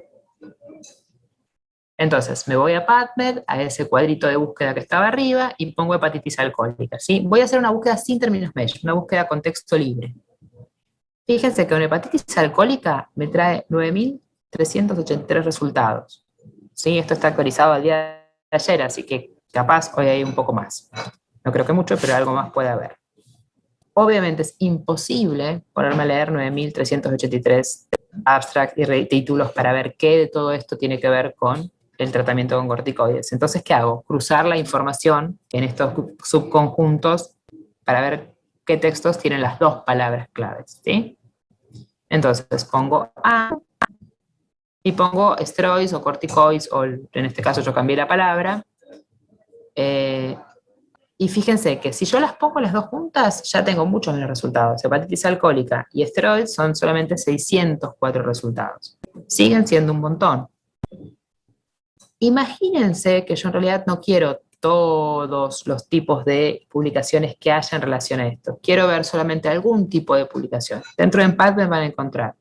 Entonces, me voy a PubMed, a ese cuadrito de búsqueda que estaba arriba, y pongo hepatitis alcohólica, ¿sí? Voy a hacer una búsqueda sin términos medios, una búsqueda con texto libre. Fíjense que una hepatitis alcohólica me trae 9.383 resultados, ¿sí? Esto está actualizado al día de ayer, así que capaz hoy hay un poco más. No creo que mucho, pero algo más puede haber. Obviamente es imposible ponerme a leer 9.383 abstracts y títulos para ver qué de todo esto tiene que ver con el tratamiento con corticoides. Entonces, ¿qué hago? Cruzar la información en estos subconjuntos para ver qué textos tienen las dos palabras claves, ¿sí? Entonces, pongo A y pongo steroids o corticoides, o en este caso yo cambié la palabra, y fíjense que si yo las pongo las dos juntas, ya tengo muchos de los resultados. Hepatitis alcohólica y esteroides son solamente 604 resultados. Siguen siendo un montón. Imagínense que yo en realidad no quiero todos los tipos de publicaciones que haya en relación a esto. Quiero ver solamente algún tipo de publicación. Dentro de PubMed van a encontrar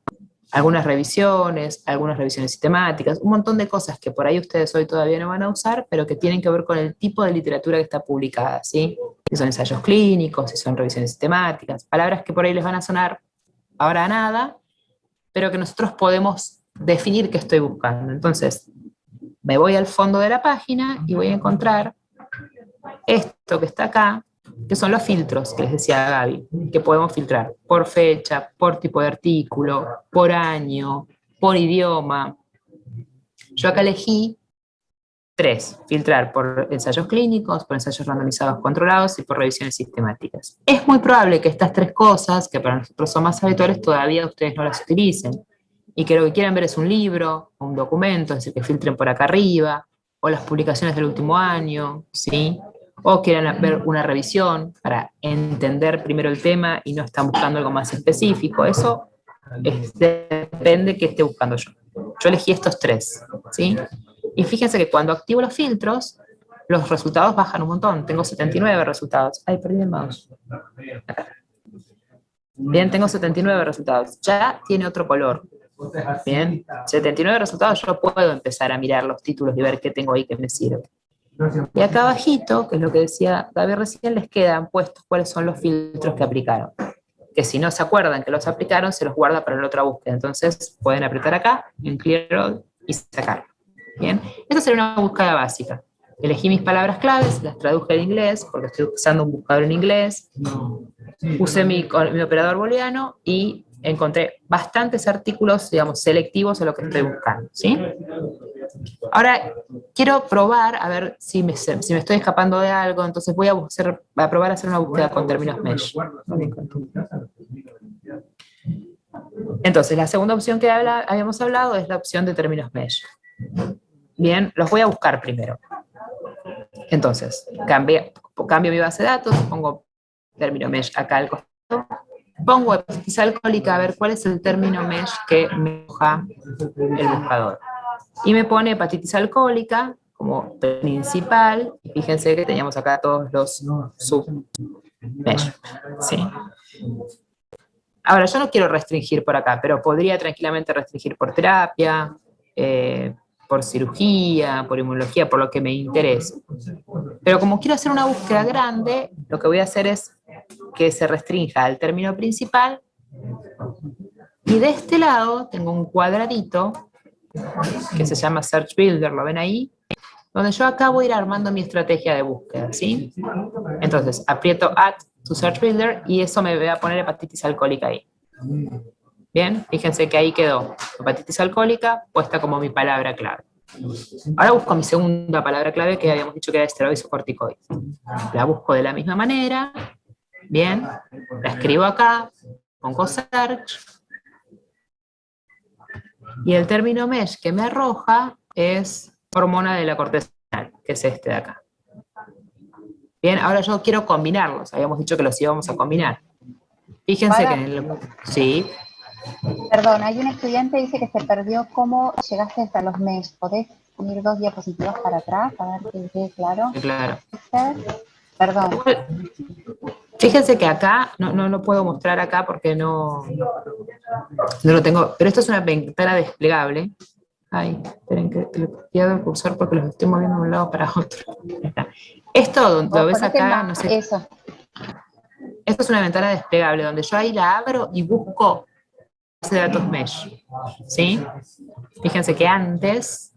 algunas revisiones sistemáticas, un montón de cosas que por ahí ustedes hoy todavía no van a usar, pero que tienen que ver con el tipo de literatura que está publicada, ¿sí? Si son ensayos clínicos, si son revisiones sistemáticas, palabras que por ahí les van a sonar ahora a nada, pero que nosotros podemos definir qué estoy buscando. Entonces, me voy al fondo de la página y voy a encontrar esto que está acá, que son los filtros que les decía Gaby, que podemos filtrar por fecha, por tipo de artículo, por año, por idioma. Yo acá elegí 3, filtrar por ensayos clínicos, por ensayos randomizados controlados y por revisiones sistemáticas. Es muy probable que estas 3 cosas, que para nosotros son más habituales, todavía ustedes no las utilicen, y que lo que quieran ver es un libro, o un documento, es decir, que filtren por acá arriba, o las publicaciones del último año, ¿sí? O quieran ver una revisión para entender primero el tema y no están buscando algo más específico. Eso depende de qué esté buscando yo. Yo elegí estos 3, ¿sí? Y fíjense que cuando activo los filtros, los resultados bajan un montón. Tengo 79 resultados. Ay, perdí el mouse. Acá. Bien, tengo 79 resultados. Ya tiene otro color. Bien, 79 resultados, yo puedo empezar a mirar los títulos y ver qué tengo ahí que me sirve. Y acá abajito, que es lo que decía Gaby recién, les quedan puestos cuáles son los filtros que aplicaron. Que si no se acuerdan que los aplicaron, se los guarda para la otra búsqueda. Entonces pueden apretar acá, en Clear All, y sacarlo. Bien, esta sería una búsqueda básica. Elegí mis palabras claves, las traduje en inglés, porque estoy usando un buscador en inglés. Usé mi operador booleano y encontré bastantes artículos, digamos, selectivos a lo que estoy buscando, ¿sí? Ahora, quiero probar, a ver si me estoy escapando de algo, entonces voy a probar a hacer una búsqueda con términos mesh. Entonces, la segunda opción que habíamos hablado es la opción de términos mesh. Bien, los voy a buscar primero. Entonces, cambio mi base de datos, pongo término mesh acá al costado, pongo hepatitis alcohólica a ver cuál es el término mesh que me arroja el buscador. Y me pone hepatitis alcohólica como principal, y fíjense que teníamos acá todos los sub-mesh, ¿sí? Ahora, yo no quiero restringir por acá, pero podría tranquilamente restringir por terapia, por cirugía, por inmunología, por lo que me interese. Pero como quiero hacer una búsqueda grande, lo que voy a hacer es que se restrinja al término principal, y de este lado tengo un cuadradito que se llama Search Builder, ¿lo ven ahí? Donde yo acá voy a ir armando mi estrategia de búsqueda, ¿sí? Entonces, aprieto Add to Search Builder y eso me va a poner hepatitis alcohólica ahí. Bien, fíjense que ahí quedó hepatitis alcohólica puesta como mi palabra clave. Ahora busco mi segunda palabra clave, que habíamos dicho que era esteroides o corticoides. La busco de la misma manera, bien, la escribo acá, pongo Search, y el término mesh que me arroja es hormona de la corteza adrenal, que es este de acá. Bien, ahora yo quiero combinarlos, habíamos dicho que los íbamos a combinar. Fíjense que en el... Sí. Perdón, hay un estudiante que dice que se perdió cómo llegaste hasta los mesh. ¿Podés ir 2 diapositivas para atrás a ver que quede claro? Claro. Perdón. Fíjense que acá, no lo puedo mostrar acá porque no lo tengo, pero esto es una ventana desplegable. Ay, esperen que le pierdo el cursor porque los estoy moviendo de un lado para otro. Esto lo ves acá, no sé. Eso. Esto es una ventana desplegable donde yo ahí la abro y busco base de datos mesh, ¿sí? Fíjense que antes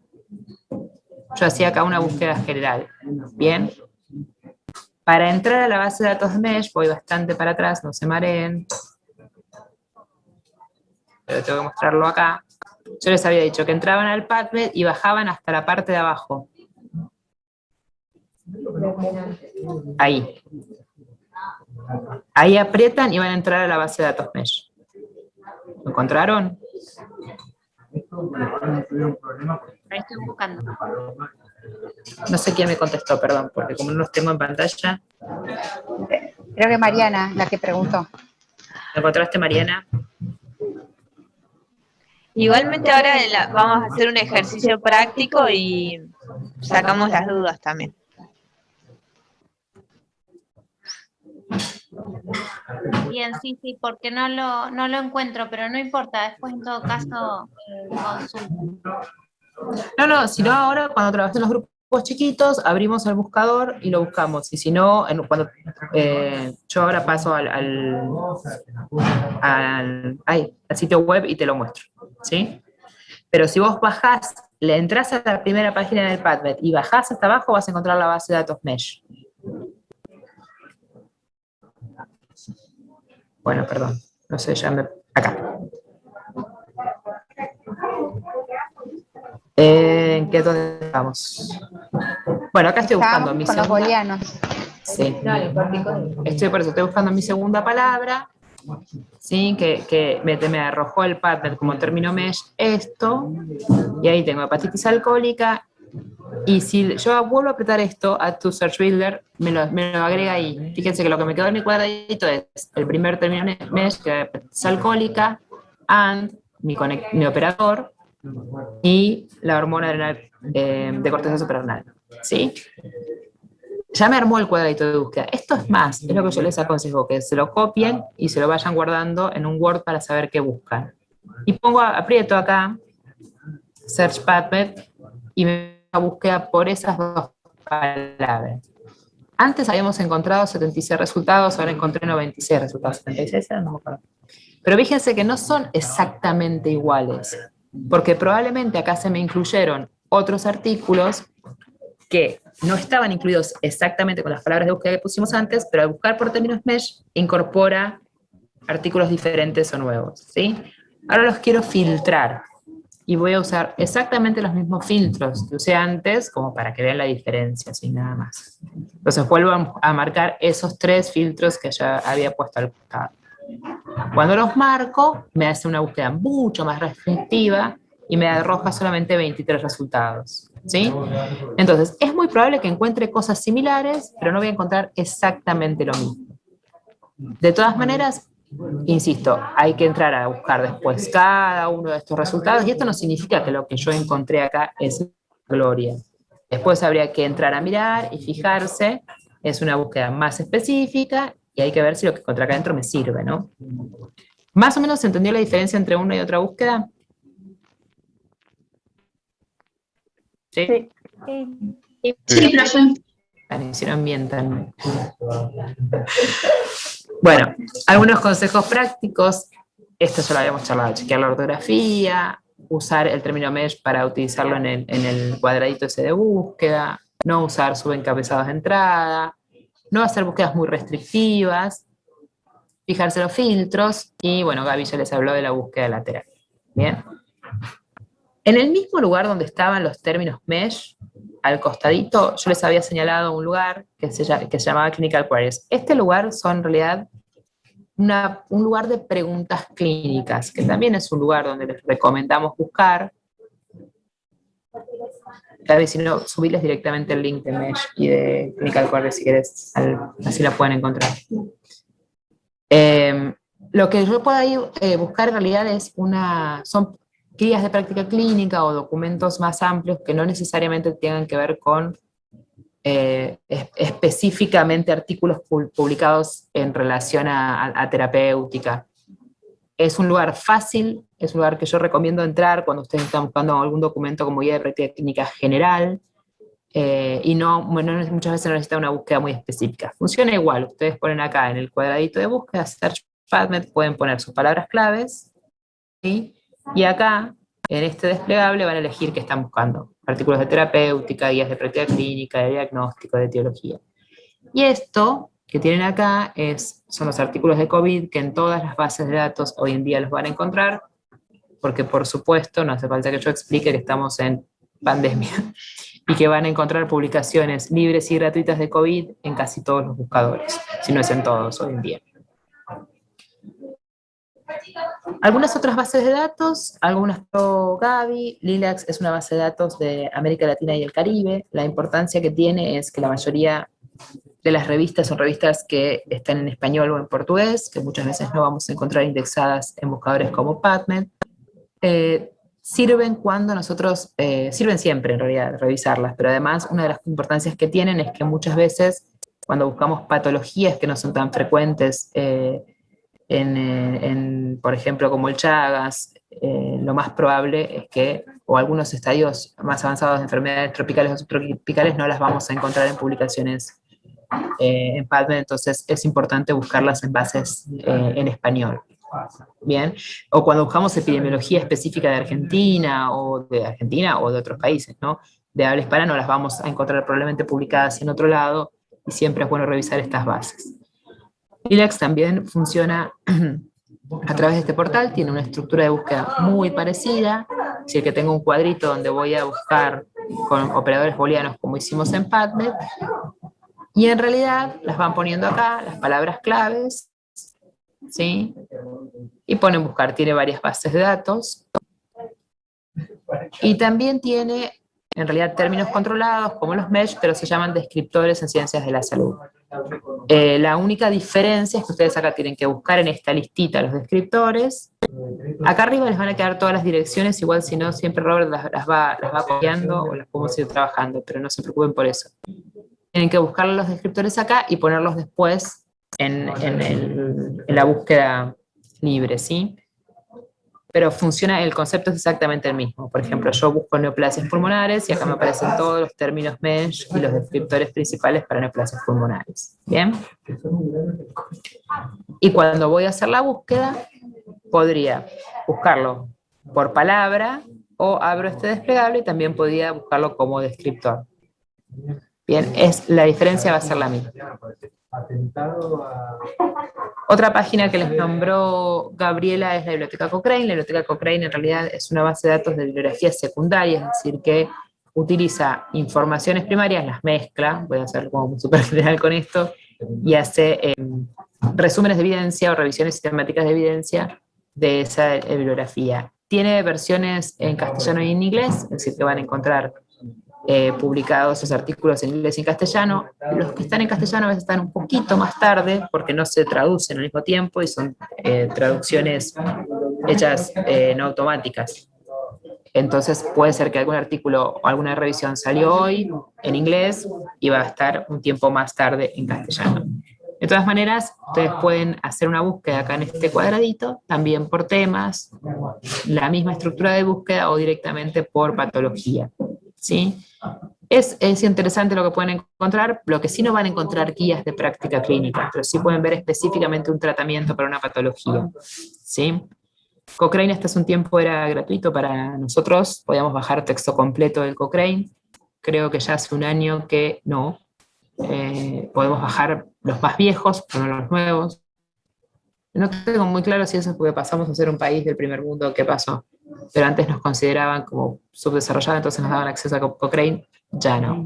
yo hacía acá una búsqueda general, ¿bien? Para entrar a la base de datos mesh voy bastante para atrás, no se mareen. Pero tengo que mostrarlo acá. Yo les había dicho que entraban al PubMed y bajaban hasta la parte de abajo. Ahí. Ahí aprietan y van a entrar a la base de datos mesh. ¿Lo encontraron? Ahí estoy buscando. No sé quién me contestó, perdón, porque como no los tengo en pantalla. Creo que Mariana, la que preguntó. ¿Lo encontraste, Mariana? Igualmente ahora vamos a hacer un ejercicio práctico y sacamos las dudas también. Bien, sí, porque no lo encuentro, pero no importa, después en todo caso consulto. No, si no ahora cuando trabajamos en los grupos chiquitos, abrimos el buscador y lo buscamos. Y si no, cuando yo ahora paso al sitio web y te lo muestro, ¿sí? Pero si vos bajás, le entrás a la primera página del PubMed y bajás hasta abajo, vas a encontrar la base de datos mesh. Bueno, perdón, no sé, acá. ¿En qué dónde estamos? Bueno, acá estoy buscando mi segunda. Con los booleanos. Sí. Por eso estoy buscando mi segunda palabra, ¿sí? Que me arrojó el PubMed como término mesh esto, y ahí tengo hepatitis alcohólica, y si yo vuelvo a apretar esto, Add to Search Builder, me lo agrega ahí. Fíjense que lo que me quedó en mi cuadradito es el primer término mesh, que es hepatitis alcohólica, and mi operador, y la hormona adrenal, de corteza suprarrenal, ¿sí? Ya me armó el cuadradito de búsqueda. Esto es más, es lo que yo les aconsejo, que se lo copien y se lo vayan guardando en un Word para saber qué buscan. Y aprieto acá, Search PubMed, y me da búsqueda por esas dos palabras. Antes habíamos encontrado 76 resultados, ahora encontré 96 resultados. 76, no me acuerdo. Pero fíjense que no son exactamente iguales, porque probablemente acá se me incluyeron otros artículos que no estaban incluidos exactamente con las palabras de búsqueda que pusimos antes, pero al buscar por términos mesh incorpora artículos diferentes o nuevos, ¿sí? Ahora los quiero filtrar y voy a usar exactamente los mismos filtros que usé antes, como para que vean la diferencia, sin nada más. Entonces vuelvo a marcar esos 3 filtros que ya había puesto al costado. Cuando los marco, me hace una búsqueda mucho más restrictiva y me arroja solamente 23 resultados, ¿sí? Entonces, es muy probable que encuentre cosas similares, pero no voy a encontrar exactamente lo mismo. De todas maneras, insisto, hay que entrar a buscar después cada uno de estos resultados, y esto no significa que lo que yo encontré acá es gloria. Después habría que entrar a mirar y fijarse, es una búsqueda más específica, y hay que ver si lo que encontré acá adentro me sirve, ¿no? ¿Más o menos se entendió la diferencia entre una y otra búsqueda? ¿Sí? Sí, profe. Me hicieron bien también. Bueno, algunos consejos prácticos. Esto ya lo habíamos charlado: chequear la ortografía, usar el término mesh para utilizarlo en el cuadradito ese de búsqueda, no usar subencabezados de entrada, no hacer búsquedas muy restrictivas, fijarse los filtros, y bueno, Gaby ya les habló de la búsqueda lateral. Bien. En el mismo lugar donde estaban los términos mesh, al costadito, yo les había señalado un lugar que se llamaba Clinical Queries. Este lugar son en realidad un lugar de preguntas clínicas, que también es un lugar donde les recomendamos buscar. Tal vez si no, subirles directamente el link de Mesh y de Clinical Queries si quieres, así la pueden encontrar. Lo que yo puedo ahí buscar en realidad son guías de práctica clínica o documentos más amplios que no necesariamente tengan que ver con específicamente artículos publicados en relación a terapéutica. Es un lugar fácil, es un lugar que yo recomiendo entrar cuando ustedes están buscando algún documento como guía de práctica clínica general, y muchas veces no necesita una búsqueda muy específica. Funciona igual, ustedes ponen acá en el cuadradito de búsqueda, Search PubMed, pueden poner sus palabras claves, ¿sí? Y acá, en este desplegable, van a elegir qué están buscando: artículos de terapéutica, guías de práctica clínica, de diagnóstico, de etiología. Y esto que tienen acá son los artículos de COVID, que en todas las bases de datos hoy en día los van a encontrar, porque por supuesto, no hace falta que yo explique que estamos en pandemia, y que van a encontrar publicaciones libres y gratuitas de COVID en casi todos los buscadores, si no es en todos hoy en día. Algunas otras bases de datos, algunas pro Gaby. Lilacs es una base de datos de América Latina y el Caribe. La importancia que tiene es que la mayoría de las revistas son revistas que están en español o en portugués, que muchas veces no vamos a encontrar indexadas en buscadores como PubMed. Sirven cuando nosotros, sirven siempre en realidad revisarlas, pero además una de las importancias que tienen es que muchas veces cuando buscamos patologías que no son tan frecuentes, por ejemplo, como el Chagas, lo más probable es que, o algunos estadios más avanzados de enfermedades tropicales o subtropicales, no las vamos a encontrar en publicaciones en PubMed, entonces es importante buscarlas en bases en español. Bien, o cuando buscamos epidemiología específica de Argentina o de otros países, ¿no? De habla hispana, no las vamos a encontrar probablemente publicadas en otro lado, y siempre es bueno revisar estas bases. Lilacs también funciona a través de este portal, tiene una estructura de búsqueda muy parecida. Si es que tengo un cuadrito donde voy a buscar con operadores booleanos como hicimos en PubMed, y en realidad las van poniendo acá, las palabras claves, ¿sí? Y ponen buscar, tiene varias bases de datos. Y también tiene, en realidad, términos controlados como los mesh, pero se llaman descriptores en ciencias de la salud. La única diferencia es que ustedes acá tienen que buscar en esta listita los descriptores. Acá arriba les van a quedar todas las direcciones, igual si no, siempre Robert las va copiando o las podemos ir trabajando, pero no se preocupen por eso. tienen que buscar los descriptores acá y ponerlos después en la búsqueda libre, ¿sí? Pero funciona, el concepto es exactamente el mismo. Por ejemplo, yo busco neoplasias pulmonares y acá me aparecen todos los términos MESH y los descriptores principales para neoplasias pulmonares. ¿Bien? Y cuando voy a hacer la búsqueda, podría buscarlo por palabra o abro este desplegable y también podría buscarlo como descriptor. Bien, la diferencia va a ser la misma. Otra página que les nombró Gabriela es la Biblioteca Cochrane. La Biblioteca Cochrane en realidad es una base de datos de bibliografías secundarias, es decir, que utiliza informaciones primarias, las mezcla, voy a hacer como súper general con esto, y hace resúmenes de evidencia o revisiones sistemáticas de evidencia de esa bibliografía. Tiene versiones en castellano y en inglés, es decir, que van a encontrar publicados esos artículos en inglés y en castellano. Los que están en castellano a veces están un poquito más tarde porque no se traducen al mismo tiempo y son traducciones hechas no automáticas. Entonces puede ser que algún artículo o alguna revisión salió hoy en inglés y va a estar un tiempo más tarde en castellano. De todas maneras, ustedes pueden hacer una búsqueda acá en este cuadradito, también por temas, la misma estructura de búsqueda o directamente por patología, ¿sí? Es interesante lo que pueden encontrar, lo que sí no van a encontrar guías de práctica clínica, pero sí pueden ver específicamente un tratamiento para una patología, ¿sí? Cochrane hasta hace un tiempo era gratuito para nosotros, podíamos bajar texto completo del Cochrane, creo que ya hace un año que no. Podemos bajar los más viejos, pero no los nuevos. No tengo muy claro si eso es porque pasamos a ser un país del primer mundo, qué pasó, pero antes nos consideraban como subdesarrollados, entonces nos daban acceso a Cochrane, ya no.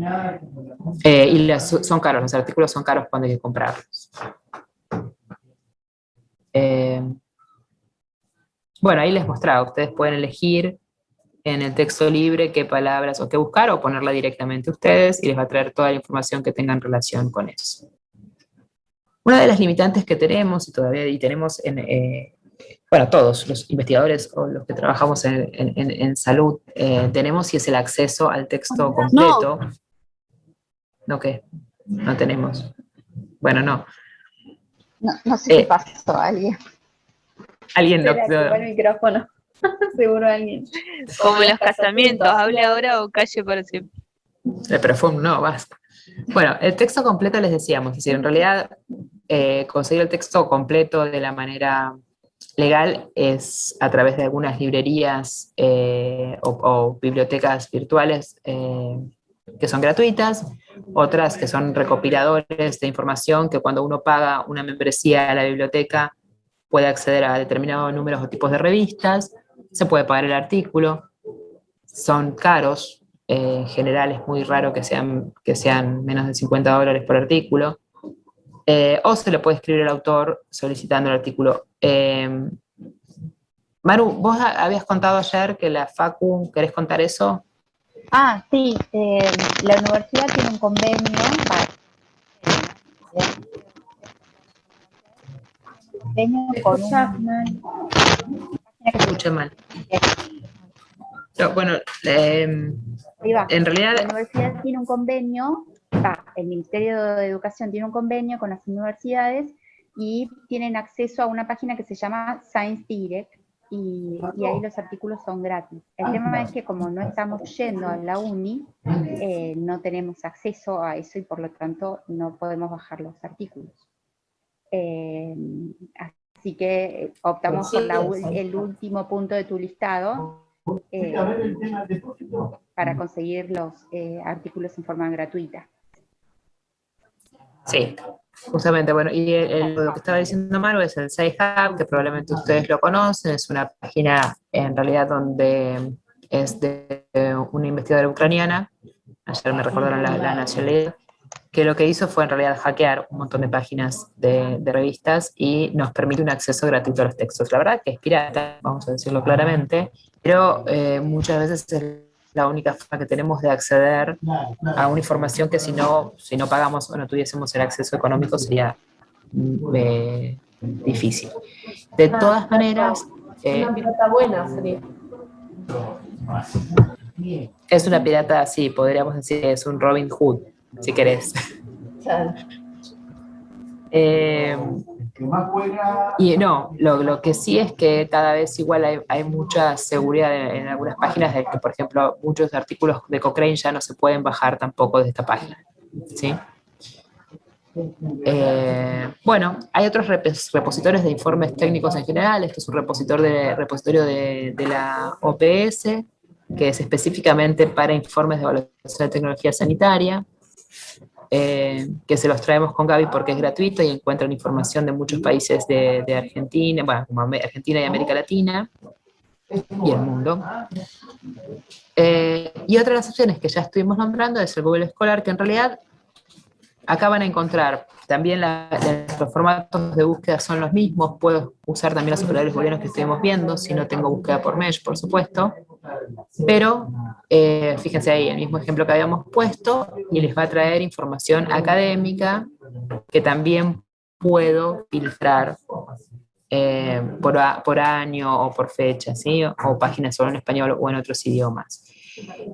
Y son caros, los artículos son caros cuando hay que comprarlos. Bueno, ahí les mostraba, ustedes pueden elegir en el texto libre qué palabras o qué buscar o ponerla directamente ustedes y les va a traer toda la información que tenga en relación con eso. Una de las limitantes que tenemos y todavía tenemos bueno, todos los investigadores o los que trabajamos en salud tenemos y es el acceso al texto completo. ¿No qué? No tenemos. Bueno, no. No sé qué pasó a alguien. Alguien no. El micrófono. Seguro alguien. Como en los casamientos, hable ahora o calle para siempre. Pero fue un no, basta. Bueno, el texto completo les decíamos, es decir, en realidad conseguir el texto completo de la manera legal es a través de algunas librerías o bibliotecas virtuales que son gratuitas, otras que son recopiladores de información que cuando uno paga una membresía a la biblioteca puede acceder a determinados números o tipos de revistas, se puede pagar el artículo, son caros, en general es muy raro que sean menos de $50 por artículo, o se le puede escribir al autor solicitando el artículo. Maru, vos habías contado ayer que la Facu, ¿querés contar eso? Ah, sí, la universidad tiene un convenio con Escuché mal. No, bueno, en realidad la universidad tiene un convenio, el Ministerio de Educación tiene un convenio con las universidades y tienen acceso a una página que se llama Science Direct y ahí los artículos son gratis. El tema es que como no estamos yendo a la uni, no tenemos acceso a eso y por lo tanto no podemos bajar los artículos. Así que optamos por el último punto de tu listado para conseguir los artículos en forma gratuita. Sí, justamente, bueno, y lo que estaba diciendo Maru es el SciHub, que probablemente ustedes lo conocen, es una página en realidad donde es de una investigadora ucraniana, ayer me recordaron la nacionalidad, que lo que hizo fue en realidad hackear un montón de páginas de revistas y nos permite un acceso gratuito a los textos. La verdad que es pirata, vamos a decirlo claramente, pero muchas veces es la única forma que tenemos de acceder a una información que si no pagamos o no tuviésemos el acceso económico sería difícil. De todas maneras... una pirata buena sería. Es una pirata, sí, podríamos decir que es un Robin Hood. si querés. Claro. Y no, lo que sí es que cada vez igual hay mucha seguridad en algunas páginas de que, por ejemplo, muchos artículos de Cochrane ya no se pueden bajar tampoco de esta página, ¿sí? Bueno, hay otros repositorios de informes técnicos en general. Este es un repositorio de la OPS, que es específicamente para informes de evaluación de tecnología sanitaria, que se los traemos con Gaby porque es gratuito y encuentran información de muchos países de Argentina, bueno, como Argentina y América Latina y el mundo. Y otra de las opciones que ya estuvimos nombrando es el Google Scholar, que en realidad acá van a encontrar también los formatos de búsqueda son los mismos. Puedo usar también los operadores booleanos que estuvimos viendo, si no tengo búsqueda por mesh, por supuesto. Pero fíjense ahí, el mismo ejemplo que habíamos puesto, y les va a traer información académica que también puedo filtrar por año o por fecha, ¿sí? O páginas solo en español o en otros idiomas.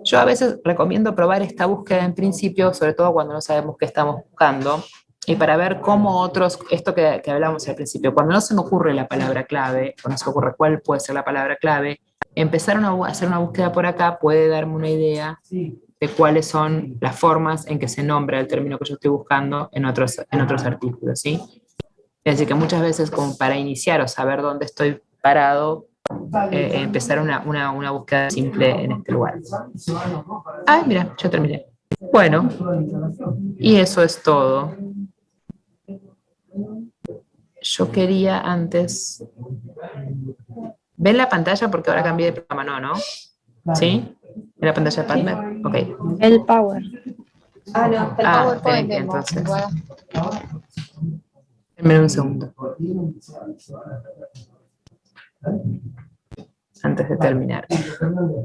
Yo a veces recomiendo probar esta búsqueda en principio, sobre todo cuando no sabemos qué estamos buscando, y para ver cómo otros, esto que hablamos al principio, cuando no se me ocurre la palabra clave, o no se me ocurre cuál puede ser la palabra clave, empezar a hacer una búsqueda por acá puede darme una idea de cuáles son las formas en que se nombra el término que yo estoy buscando en otros artículos, ¿sí? Es decir, que muchas veces como para iniciar o saber dónde estoy parado, empezar una búsqueda simple en este lugar. Ah, mira, ya terminé. Bueno, y eso es todo. Yo quería antes... ¿Ven la pantalla? Porque ahora cambié de programa, ¿no? ¿Sí? ¿En la pantalla de PubMed? Ok. El Power. Ah, no, el PowerPoint entonces. igual. Denme un segundo. Antes de terminar.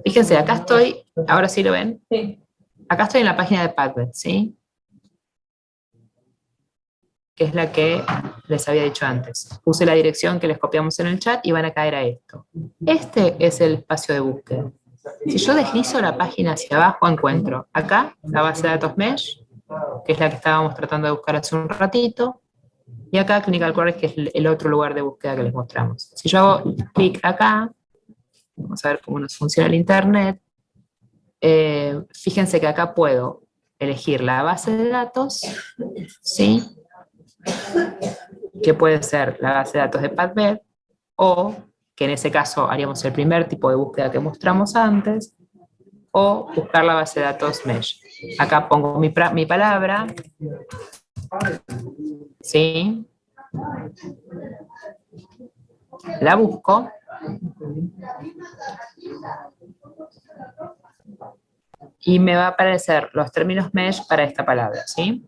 Fíjense, acá estoy, ahora sí lo ven. Sí. Acá estoy en la página de PubMed, ¿sí? Que es la que les había dicho antes. Puse la dirección que les copiamos en el chat y van a caer a esto. Este es el espacio de búsqueda. Si yo deslizo la página hacia abajo, encuentro acá la base de datos Mesh, que es la que estábamos tratando de buscar hace un ratito, y acá Clinical Queries, que es el otro lugar de búsqueda que les mostramos. Si yo hago clic acá, vamos a ver cómo nos funciona el internet, fíjense que acá puedo elegir la base de datos, ¿sí? Que puede ser la base de datos de PubMed, o que en ese caso haríamos el primer tipo de búsqueda que mostramos antes, o buscar la base de datos Mesh. Acá pongo mi palabra, ¿sí? La busco, y me va a aparecer los términos Mesh para esta palabra, ¿sí?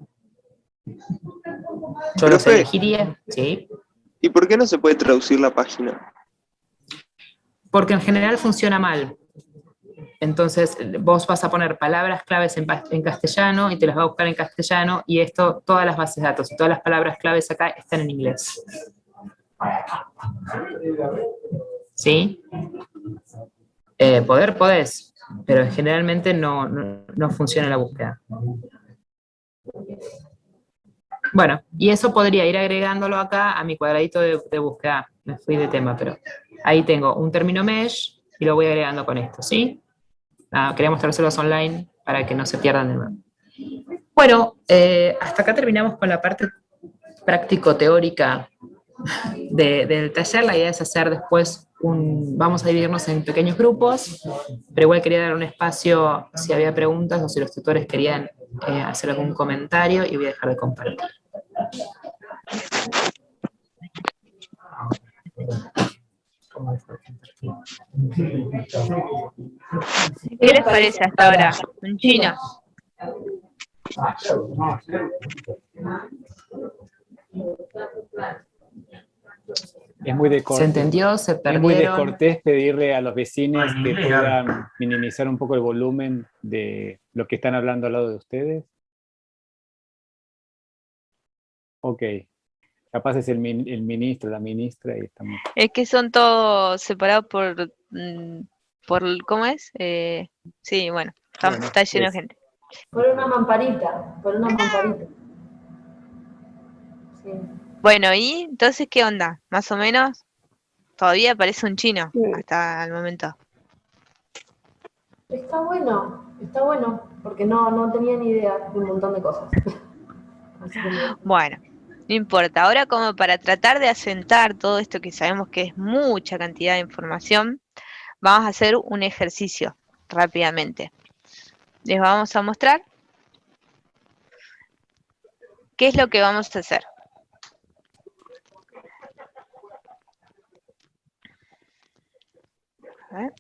Yo los elegiría, ¿sí? ¿Y por qué no se puede traducir la página? Porque en general funciona mal. Entonces, vos vas a poner palabras claves en castellano y te las va a buscar en castellano, y esto, todas las bases de datos y todas las palabras claves acá están en inglés. ¿Sí? Podés, pero generalmente no funciona la búsqueda. Bueno, y eso podría ir agregándolo acá a mi cuadradito de búsqueda. Me fui de tema, pero ahí tengo un término mesh y lo voy agregando con esto, ¿sí? Quería mostrárselos online para que no se pierdan de nuevo. Bueno, hasta acá terminamos con la parte práctico-teórica del taller. La idea es hacer después vamos a dividirnos en pequeños grupos, pero igual quería dar un espacio si había preguntas o si los tutores querían hacer algún comentario, y voy a dejar de compartir. ¿Qué les parece hasta ahora? En chino. Es muy ¿Se entendió? ¿Se perdieron? Es muy descortés pedirle a los vecinos que puedan minimizar un poco el volumen de lo que están hablando al lado de ustedes. Ok. Capaz es el ministro, la ministra, y estamos... Es que son todos separados por ¿cómo es? Sí, bueno, está lleno de gente. Por una mamparita, por una mamparita. Sí. Bueno, ¿y entonces qué onda? Más o menos, todavía parece un chino hasta el momento. Está bueno, porque no tenía ni idea de un montón de cosas. Así que Bueno, no importa. Ahora como para tratar de asentar todo esto que sabemos que es mucha cantidad de información, vamos a hacer un ejercicio rápidamente. Les vamos a mostrar qué es lo que vamos a hacer. A ver.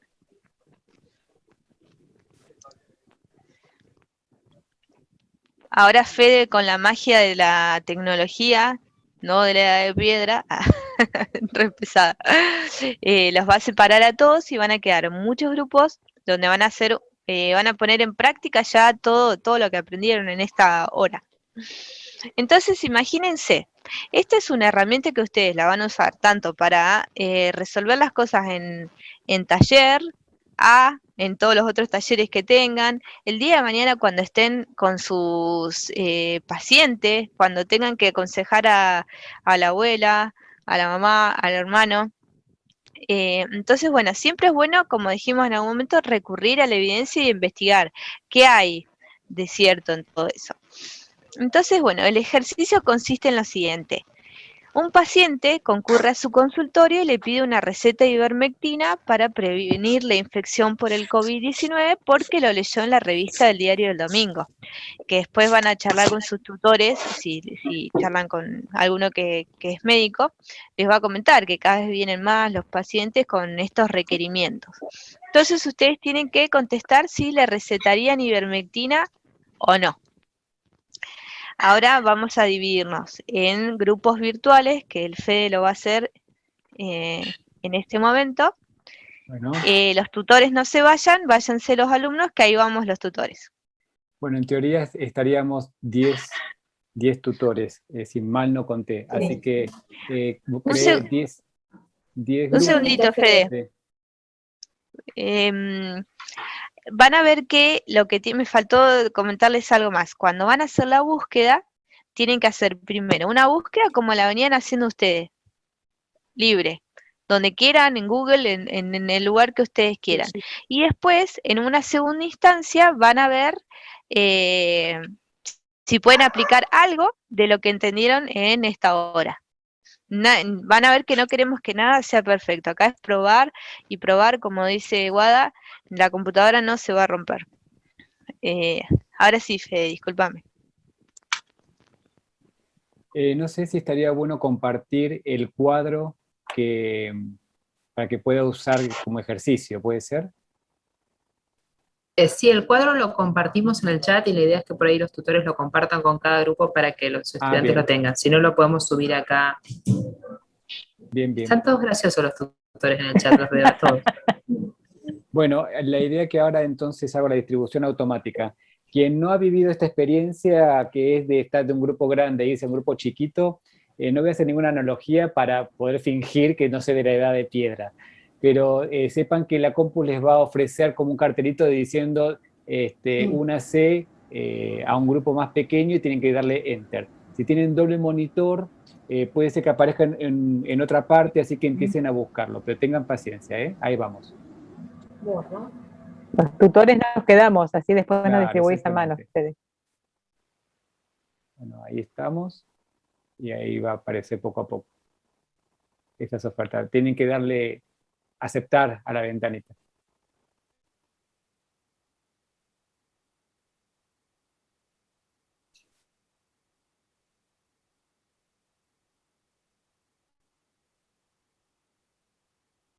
Ahora Fede, con la magia de la tecnología, no de la edad de piedra, re pesada, los va a separar a todos y van a quedar muchos grupos donde van a hacer, van a poner en práctica ya todo lo que aprendieron en esta hora. Entonces, imagínense, esta es una herramienta que ustedes la van a usar tanto para resolver las cosas en taller, en todos los otros talleres que tengan, el día de mañana cuando estén con sus pacientes, cuando tengan que aconsejar a la abuela, a la mamá, al hermano. Entonces, bueno, siempre es bueno, como dijimos en algún momento, recurrir a la evidencia y investigar qué hay de cierto en todo eso. Entonces, bueno, el ejercicio consiste en lo siguiente. Un paciente concurre a su consultorio y le pide una receta de ivermectina para prevenir la infección por el COVID-19 porque lo leyó en la revista del Diario del Domingo, que después van a charlar con sus tutores, si charlan con alguno que es médico, les va a comentar que cada vez vienen más los pacientes con estos requerimientos. Entonces ustedes tienen que contestar si le recetarían ivermectina o no. Ahora vamos a dividirnos en grupos virtuales, que el Fede lo va a hacer en este momento. Bueno. Los tutores no se vayan, váyanse los alumnos, que ahí vamos los tutores. Bueno, en teoría estaríamos 10 tutores, si mal no conté. Sí. Así que Un 10 Un segundito, Fede. Van a ver que me faltó comentarles algo más. Cuando van a hacer la búsqueda, tienen que hacer primero una búsqueda como la venían haciendo ustedes, libre, donde quieran, en Google, en el lugar que ustedes quieran. Y después, en una segunda instancia, van a ver si pueden aplicar algo de lo que entendieron en esta hora. Van a ver que no queremos que nada sea perfecto. Acá es probar y probar, como dice Guada, la computadora no se va a romper. Ahora sí, Fede, discúlpame. No sé si estaría bueno compartir el cuadro para que pueda usar como ejercicio, ¿puede ser? Sí, el cuadro lo compartimos en el chat y la idea es que por ahí los tutores lo compartan con cada grupo para que los estudiantes bien. lo tengan. Si no, lo podemos subir acá. Bien. Están todos graciosos los tutores en el chat, los veo a todos. Bueno, la idea es que ahora entonces hago la distribución automática. Quien no ha vivido esta experiencia, que es de estar de un grupo grande e irse a un grupo chiquito, no voy a hacer ninguna analogía para poder fingir que no sé de la edad de piedra. Pero sepan que la compu les va a ofrecer como un cartelito diciendo únase a un grupo más pequeño y tienen que darle Enter. Si tienen doble monitor, puede ser que aparezca en otra parte, así que empiecen a buscarlo, pero tengan paciencia, ahí vamos. Bueno. Los tutores nos quedamos, así después Claro, nos distribuís a mano. Fede. Bueno, ahí estamos, y ahí va a aparecer poco a poco estas ofertas. Tienen que darle aceptar a la ventanita.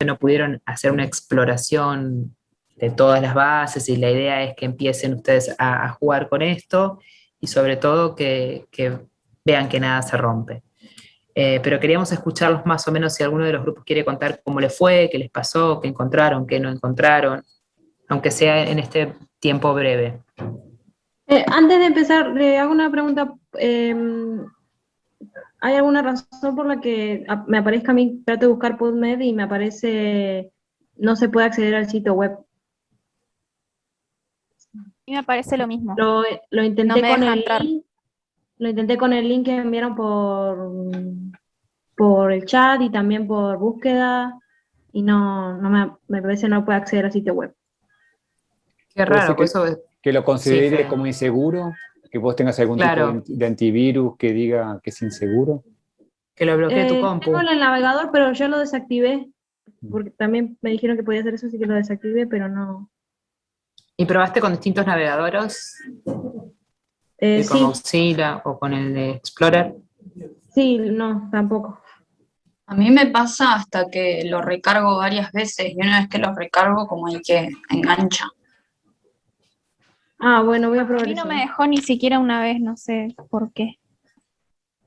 No pudieron hacer una exploración de todas las bases y la idea es que empiecen ustedes a jugar con esto y sobre todo que vean que nada se rompe. Pero queríamos escucharlos más o menos si alguno de los grupos quiere contar cómo les fue, qué les pasó, qué encontraron, qué no encontraron, aunque sea en este tiempo breve. Antes de empezar, le hago una pregunta. ¿Hay alguna razón por la que me aparezca a mí, trato de buscar PubMed y me aparece, no se puede acceder al sitio web? mí me parece lo mismo. Lo intenté No me con deja el entrar. link, lo intenté con el link que me enviaron por el chat y también por búsqueda, y me parece que no puede acceder al sitio web. Qué Puede ser raro, que, por eso que lo considere Fede. como inseguro, que vos tengas algún tipo Claro. de antivirus que diga que es inseguro. Que lo bloquee tu Tengo compu. el navegador, pero yo lo desactivé, porque también me dijeron que podía hacer eso, así que lo desactivé, pero no. ¿Y probaste con distintos navegadores? Con Sí, Mozilla o con el de Explorer. sí, no, tampoco. A mí me pasa hasta que lo recargo varias veces y una vez que lo recargo como hay que engancha. Ah, bueno, voy a A probar mí no eso. me dejó ni siquiera una vez, no sé por qué.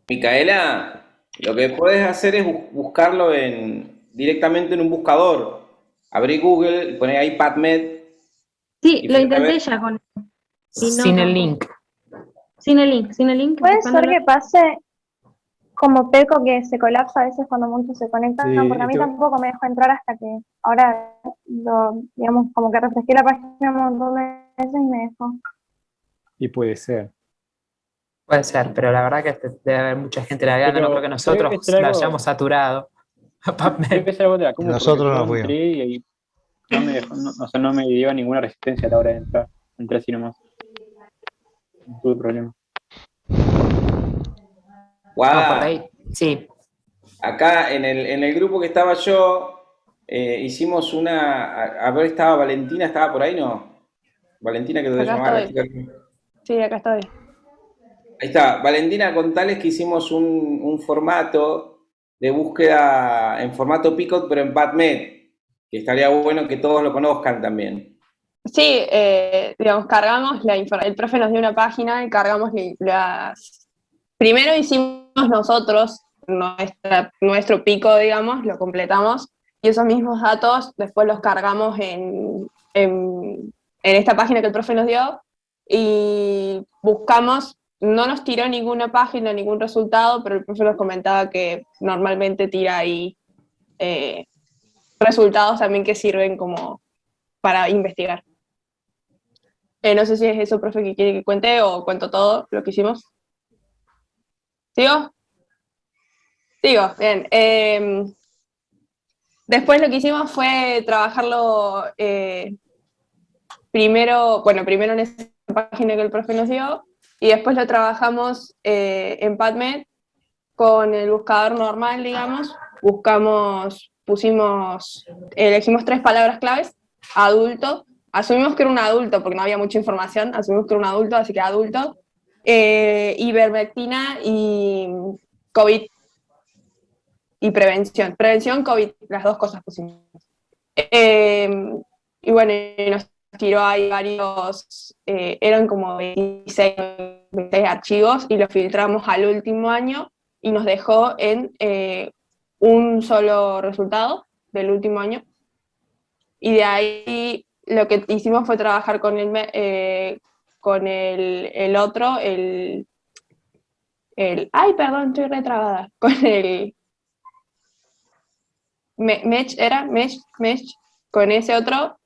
Micaela, lo que puedes hacer es buscarlo directamente en un buscador. Abrí Google, poné ahí PubMed Sí, y lo fíjate a ver. intenté ya con y no, Sin el tampoco. link. Sin el link. Puede ser buscándolo. que pase como Peco, que se colapsa a veces cuando muchos se conectan, Sí, porque a mí tampoco me dejó entrar hasta que ahora, digamos, como que refresqué la página un montón de veces y me dejó. Y puede ser. Puede ser, pero la verdad que debe haber mucha gente navegando. No creo que nosotros debe ser la algo- hayamos saturado. Debe ser algo de la compu, Nosotros porque no yo fuimos. entré y ahí no me dejó, o sea, no me dio ninguna resistencia a la hora de entrar. Entré así nomás. No tuve problema. Guada, por ahí, sí. acá en el grupo que estaba yo, hicimos a ver, estaba Valentina, ¿estaba por ahí? No. Valentina, que debe Acá llamar a la estoy. chica. Sí, acá estoy. Ahí está, Valentina, contales que hicimos un formato de búsqueda en formato Picot, pero en PubMed, que estaría bueno que todos lo conozcan también. Sí, digamos, cargamos el profe nos dio una página y cargamos las... Primero hicimos nosotros nuestro pico, digamos, lo completamos, y esos mismos datos después los cargamos en esta página que el profe nos dio, y buscamos, no nos tiró ninguna página, ningún resultado, pero el profe nos comentaba que normalmente tira ahí resultados también que sirven como para investigar. No sé si es eso, profe, que quiere que cuente o cuento todo lo que hicimos. ¿Sigo? Sigo, bien. Después lo que hicimos fue trabajarlo primero en esa página que el profe nos dio, y después lo trabajamos en PubMed con el buscador normal, digamos. Elegimos 3 palabras claves: adulto. Asumimos que era un adulto porque no había mucha información, asumimos que era un adulto, así que adulto, ivermectina y COVID y prevención. Prevención, COVID, las 2 cosas pusimos. Y bueno, nos tiró ahí varios, eran como 26 archivos y los filtramos al último año y nos dejó en un solo resultado del último año. Y de ahí lo que hicimos fue trabajar con el otro, ay, perdón, estoy retrabada, con el Mesh, con ese otro,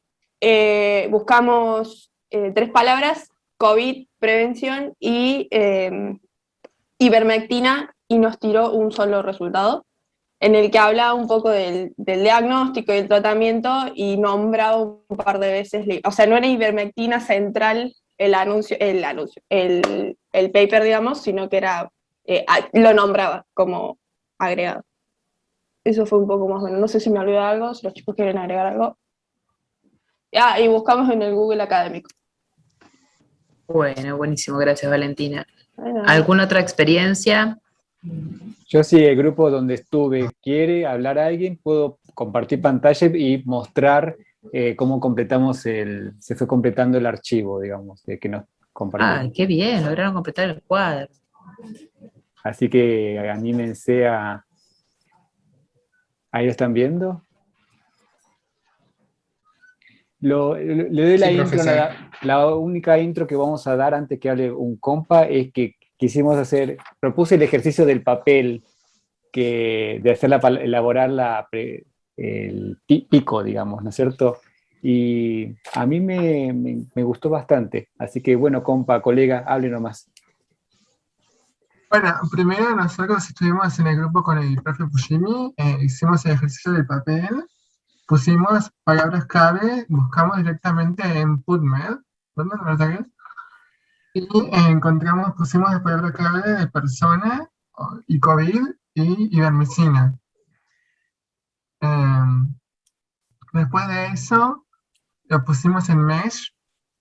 buscamos 3 palabras: COVID, prevención y ivermectina, y nos tiró un solo resultado, en el que hablaba un poco del diagnóstico y el tratamiento y nombraba un par de veces, o sea, no era ivermectina central el paper, digamos, sino que era, lo nombraba como agregado. Eso fue un poco más o menos. No sé si me olvidó algo, si los chicos quieren agregar algo. Y buscamos en el Google académico. Bueno, buenísimo, gracias Valentina. Bueno. ¿Alguna otra experiencia? Yo sí, el grupo donde estuve quiere hablar a alguien, puedo compartir pantalla y mostrar cómo se fue completando el archivo, digamos, que nos compartimos. Ay, qué bien, lograron completar el cuadro. Así que anímense a... ¿Ahí lo están viendo? Le doy la Sí, intro, profesor. la única intro que vamos a dar antes que hable un compa es que propuse el ejercicio del papel, de elaborar el pico, digamos, ¿no es cierto? y a mí me gustó bastante. Así que bueno, colega, hable nomás. Bueno, primero nosotros estuvimos en el grupo con el profe Fujimi, hicimos el ejercicio del papel, pusimos palabras clave, buscamos directamente en PubMed, ¿verdad que es? Y pusimos la palabra clave de persona y COVID y ivermectina. Después de eso, lo pusimos en Mesh,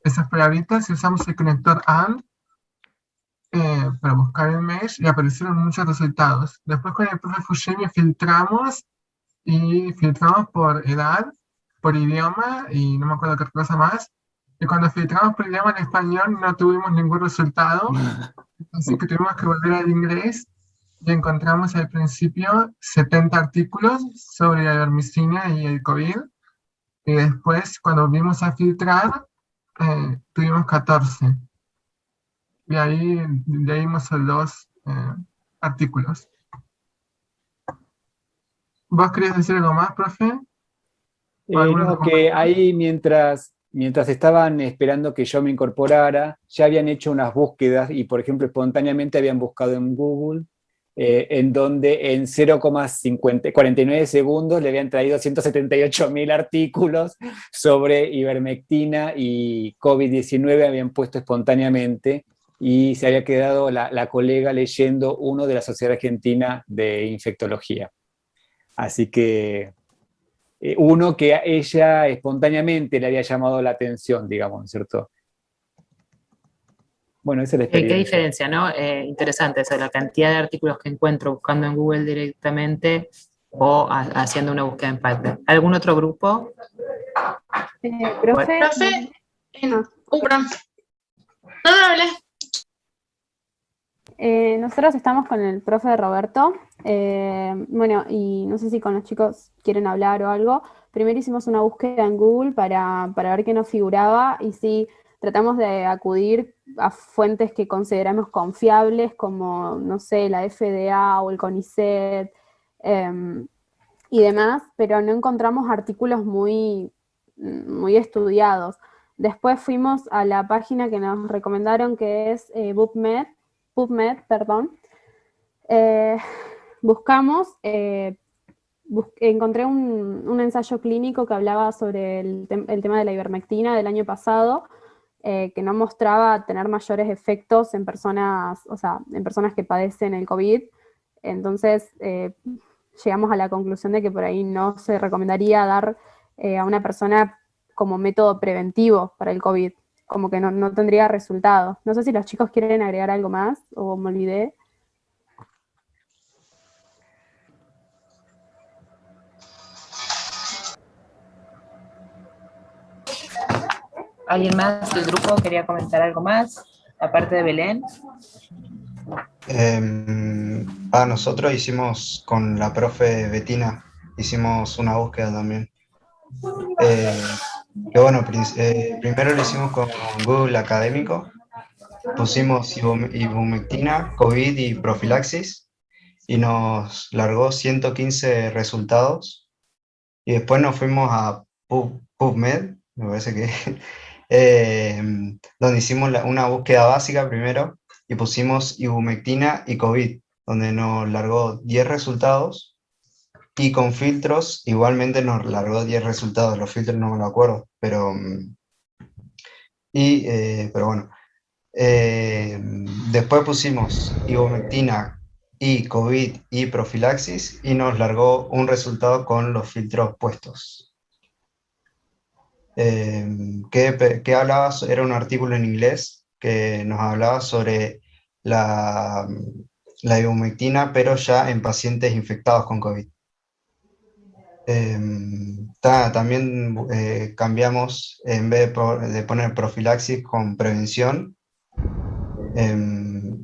esas palabritas, y usamos el conector AND para buscar el Mesh y aparecieron muchos resultados. Después con el profe Fujimi filtramos por edad, por idioma y no me acuerdo qué cosa más. Y cuando filtramos por idioma en español no tuvimos ningún resultado, así que tuvimos que volver al inglés y encontramos al principio 70 artículos sobre la ivermectina y el COVID. Y después, cuando volvimos a filtrar, tuvimos 14. Y ahí leímos los artículos. ¿Vos querías decir algo más, profe? No, que ahí mientras estaban esperando que yo me incorporara, ya habían hecho unas búsquedas y, por ejemplo, espontáneamente habían buscado en Google, en donde en 0,49 segundos le habían traído 178.000 artículos sobre ivermectina y COVID-19, habían puesto espontáneamente, y se había quedado la colega leyendo uno de la Sociedad Argentina de Infectología. Así que uno que a ella espontáneamente le había llamado la atención, digamos, ¿cierto? Bueno, esa es la experiencia. Qué diferencia, ¿no? Interesante eso, la cantidad de artículos que encuentro buscando en Google directamente o haciendo una búsqueda en PubMed. ¿Algún otro grupo? Profe. Nosotros estamos con el profe Roberto. Bueno, y no sé si con los chicos quieren hablar o algo. Primero hicimos una búsqueda en Google para ver qué nos figuraba, y sí, tratamos de acudir a fuentes que consideramos confiables, como, no sé, la FDA o el CONICET y demás, pero no encontramos artículos muy estudiados. Después fuimos a la página que nos recomendaron, que es PubMed, buscamos, encontré un ensayo clínico que hablaba sobre el tema de la ivermectina del año pasado, que no mostraba tener mayores efectos en personas, o sea, en personas que padecen el COVID. Entonces llegamos a la conclusión de que por ahí no se recomendaría dar a una persona como método preventivo para el COVID, como que no tendría resultado. No sé si los chicos quieren agregar algo más, o me olvidé. ¿Alguien más del grupo quería comentar algo más, aparte de Belén? Nosotros hicimos con la profe Betina, hicimos una búsqueda también. Que bueno, primero lo hicimos con Google Académico, pusimos ivermectina, COVID y profilaxis, y nos largó 115 resultados, y después nos fuimos a PubMed, me parece que donde hicimos una búsqueda básica primero, y pusimos ivermectina y COVID, donde nos largó 10 resultados, y con filtros igualmente nos largó 10 resultados, los filtros no me lo acuerdo, pero bueno. Después pusimos ivermectina y COVID y profilaxis, y nos largó un resultado con los filtros puestos. ¿Qué hablaba? Era un artículo en inglés que nos hablaba sobre la ivermectina, pero ya en pacientes infectados con COVID. También cambiamos, en vez de poner profilaxis, con prevención.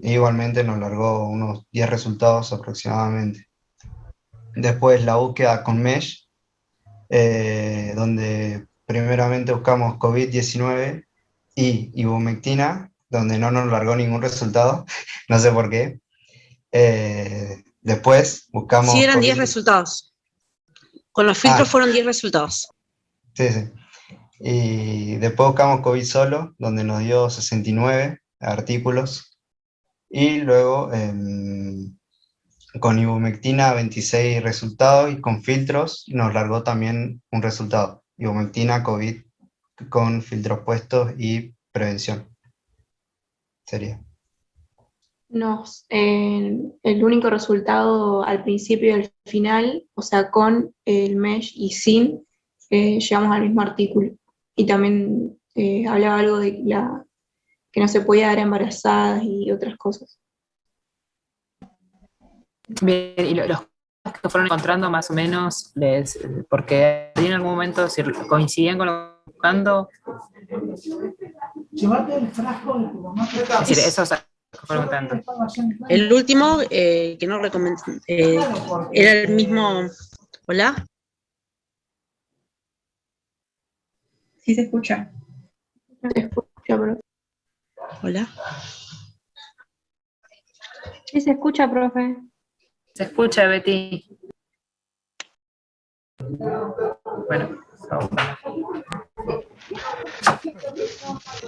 Igualmente nos largó unos 10 resultados aproximadamente. Después la búsqueda con Mesh, donde primeramente buscamos COVID-19 y ivermectina, donde no nos largó ningún resultado, no sé por qué. Después buscamos... Sí, eran 10 resultados. Con los filtros fueron 10 resultados. Sí, sí. Y después buscamos COVID solo, donde nos dio 69 artículos. Y luego con ivermectina 26 resultados y con filtros nos largó también un resultado. Ivermectina, COVID con filtros puestos y prevención. Sería. El único resultado al principio y al final, o sea, con el mesh y sin, llegamos al mismo artículo. Y también hablaba algo de que no se podía dar a embarazadas y otras cosas. Bien, y los que fueron encontrando más o menos, porque en algún momento si coincidían con lo que buscando. Llevarte el frasco de tu mamá. Es decir, esos que fueron tanto. El último, que no recomendé, era el mismo. ¿Hola? Sí se escucha. Se escucha, profe. ¿Hola? Sí se escucha, profe. Se escucha, Betty. Bueno,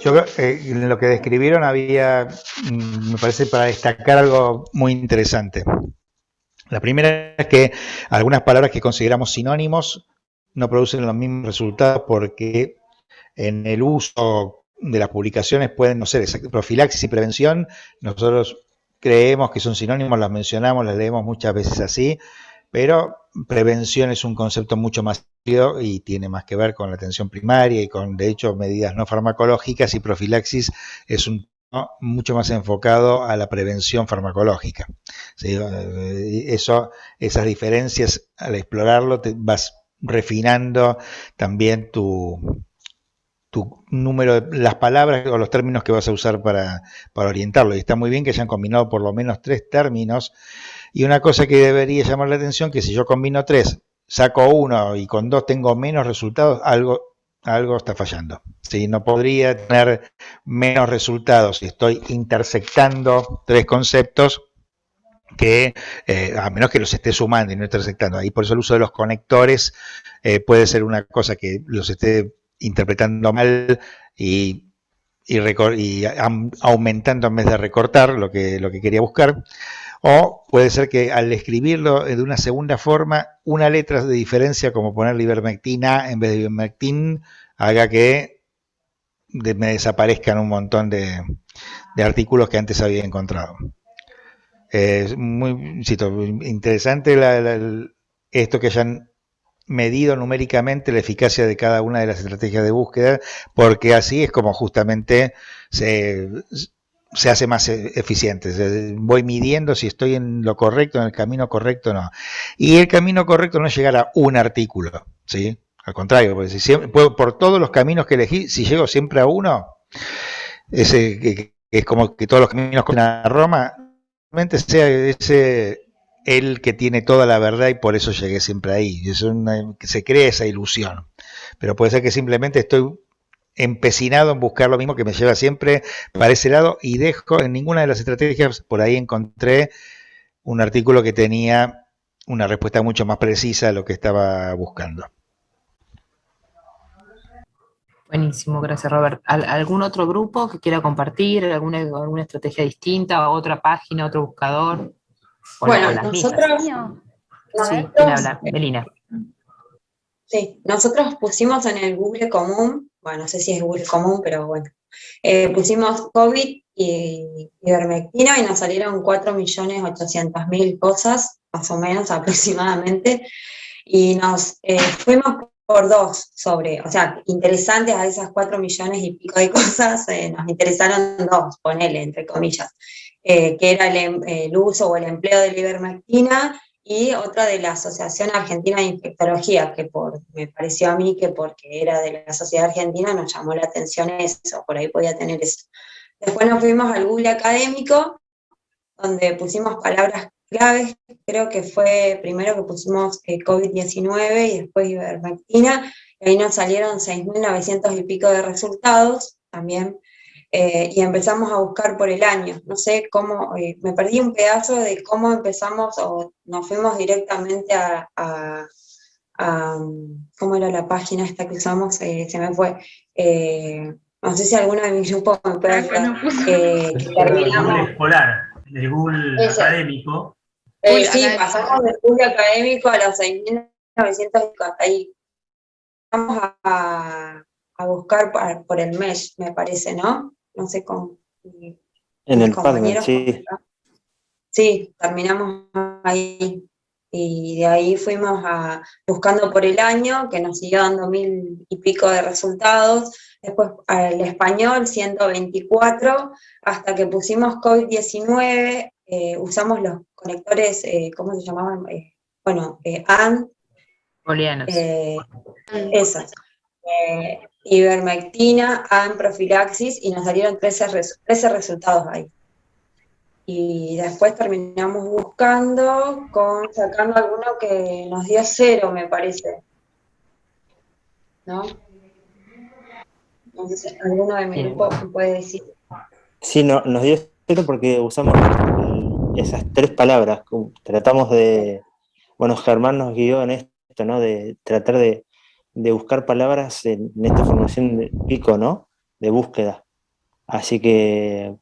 yo creo que en lo que describieron había, me parece, para destacar algo muy interesante. La primera es que algunas palabras que consideramos sinónimos no producen los mismos resultados porque en el uso de las publicaciones pueden no ser profilaxis y prevención. Nosotros creemos que son sinónimos, las mencionamos, las leemos muchas veces así, pero prevención es un concepto mucho más amplio y tiene más que ver con la atención primaria y con, de hecho, medidas no farmacológicas, y profilaxis es un mucho más enfocado a la prevención farmacológica. ¿Sí? Esas diferencias, al explorarlo, te vas refinando también tu número de las palabras o los términos que vas a usar para orientarlo. Y está muy bien que hayan combinado por lo menos 3 términos. Y una cosa que debería llamar la atención, que si yo combino 3, saco 1 y con 2 tengo menos resultados, algo está fallando. ¿Sí? No podría tener menos resultados si estoy intersectando 3 conceptos, que a menos que los esté sumando y no intersectando. Ahí por eso el uso de los conectores puede ser una cosa que los esté interpretando mal y aumentando en vez de recortar lo que quería buscar. O puede ser que al escribirlo de una segunda forma, una letra de diferencia, como poner ivermectina en vez de ivermectin, haga que me desaparezcan un montón de artículos que antes había encontrado. Es muy interesante esto que hayan medido numéricamente la eficacia de cada una de las estrategias de búsqueda, porque así es como justamente se hace más eficiente. Voy midiendo si estoy en lo correcto, en el camino correcto o no. Y el camino correcto no es llegar a un artículo, ¿sí? Al contrario, porque por todos los caminos que elegí, si llego siempre a uno, es como que todos los caminos conducen a Roma, realmente sea ese el que tiene toda la verdad y por eso llegué siempre ahí. Se crea esa ilusión. Pero puede ser que simplemente estoy empecinado en buscar lo mismo que me lleva siempre para ese lado y dejo en ninguna de las estrategias. Por ahí encontré un artículo que tenía una respuesta mucho más precisa a lo que estaba buscando. Buenísimo, gracias, Robert. ¿Algún otro grupo que quiera compartir? ¿Alguna estrategia distinta? ¿Otra página, otro buscador? Bueno, nosotros... Sí, ¿quién habla? Melina. Sí, nosotros pusimos en el Google común, bueno, no sé si es Google común, pero bueno, pusimos COVID y ivermectina y nos salieron 4.800.000 cosas, más o menos aproximadamente, y nos fuimos por 2 o sea, interesantes a esas 4 millones y pico de cosas, nos interesaron 2, ponele, entre comillas, que era el uso o el empleo de la ivermectina, y otra de la Asociación Argentina de Infectología, que me pareció a mí que porque era de la Sociedad Argentina nos llamó la atención eso, por ahí podía tener eso. Después nos fuimos al Google académico, donde pusimos palabras claves, creo que fue primero que pusimos COVID-19 y después ivermectina, y ahí nos salieron 6.900 y pico de resultados también. Y empezamos a buscar por el año. No sé cómo, me perdí un pedazo de cómo empezamos o nos fuimos directamente a ¿cómo era la página esta que usamos? Se me fue. No sé si alguno de mi grupo me puede ayudar. Que Google terminamos. escolar, el Google Ese. académico. Sí, pasamos del Google académico a los 6.950. Ahí vamos a buscar por el mesh, me parece, ¿no? No sé con En el PubMed, compañeros. sí. Sí, terminamos ahí. Y de ahí fuimos buscando por el año, que nos siguió dando 1.000 y pico de resultados. Después el español, 124, hasta que pusimos COVID-19, usamos los conectores, ¿cómo se llamaban? AND. Booleanos. Esas. Ivermectina, AND, profilaxis, y nos salieron 13 resultados ahí. Y después terminamos buscando, sacando alguno que nos dio 0, me parece. ¿No? No sé si alguno de mi grupo me puede decir. Sí, nos dio 0 porque usamos esas 3 palabras. Tratamos de, bueno, Germán nos guió en esto, ¿no? De tratar de buscar palabras en esta formación de pico, ¿no? De búsqueda. Así que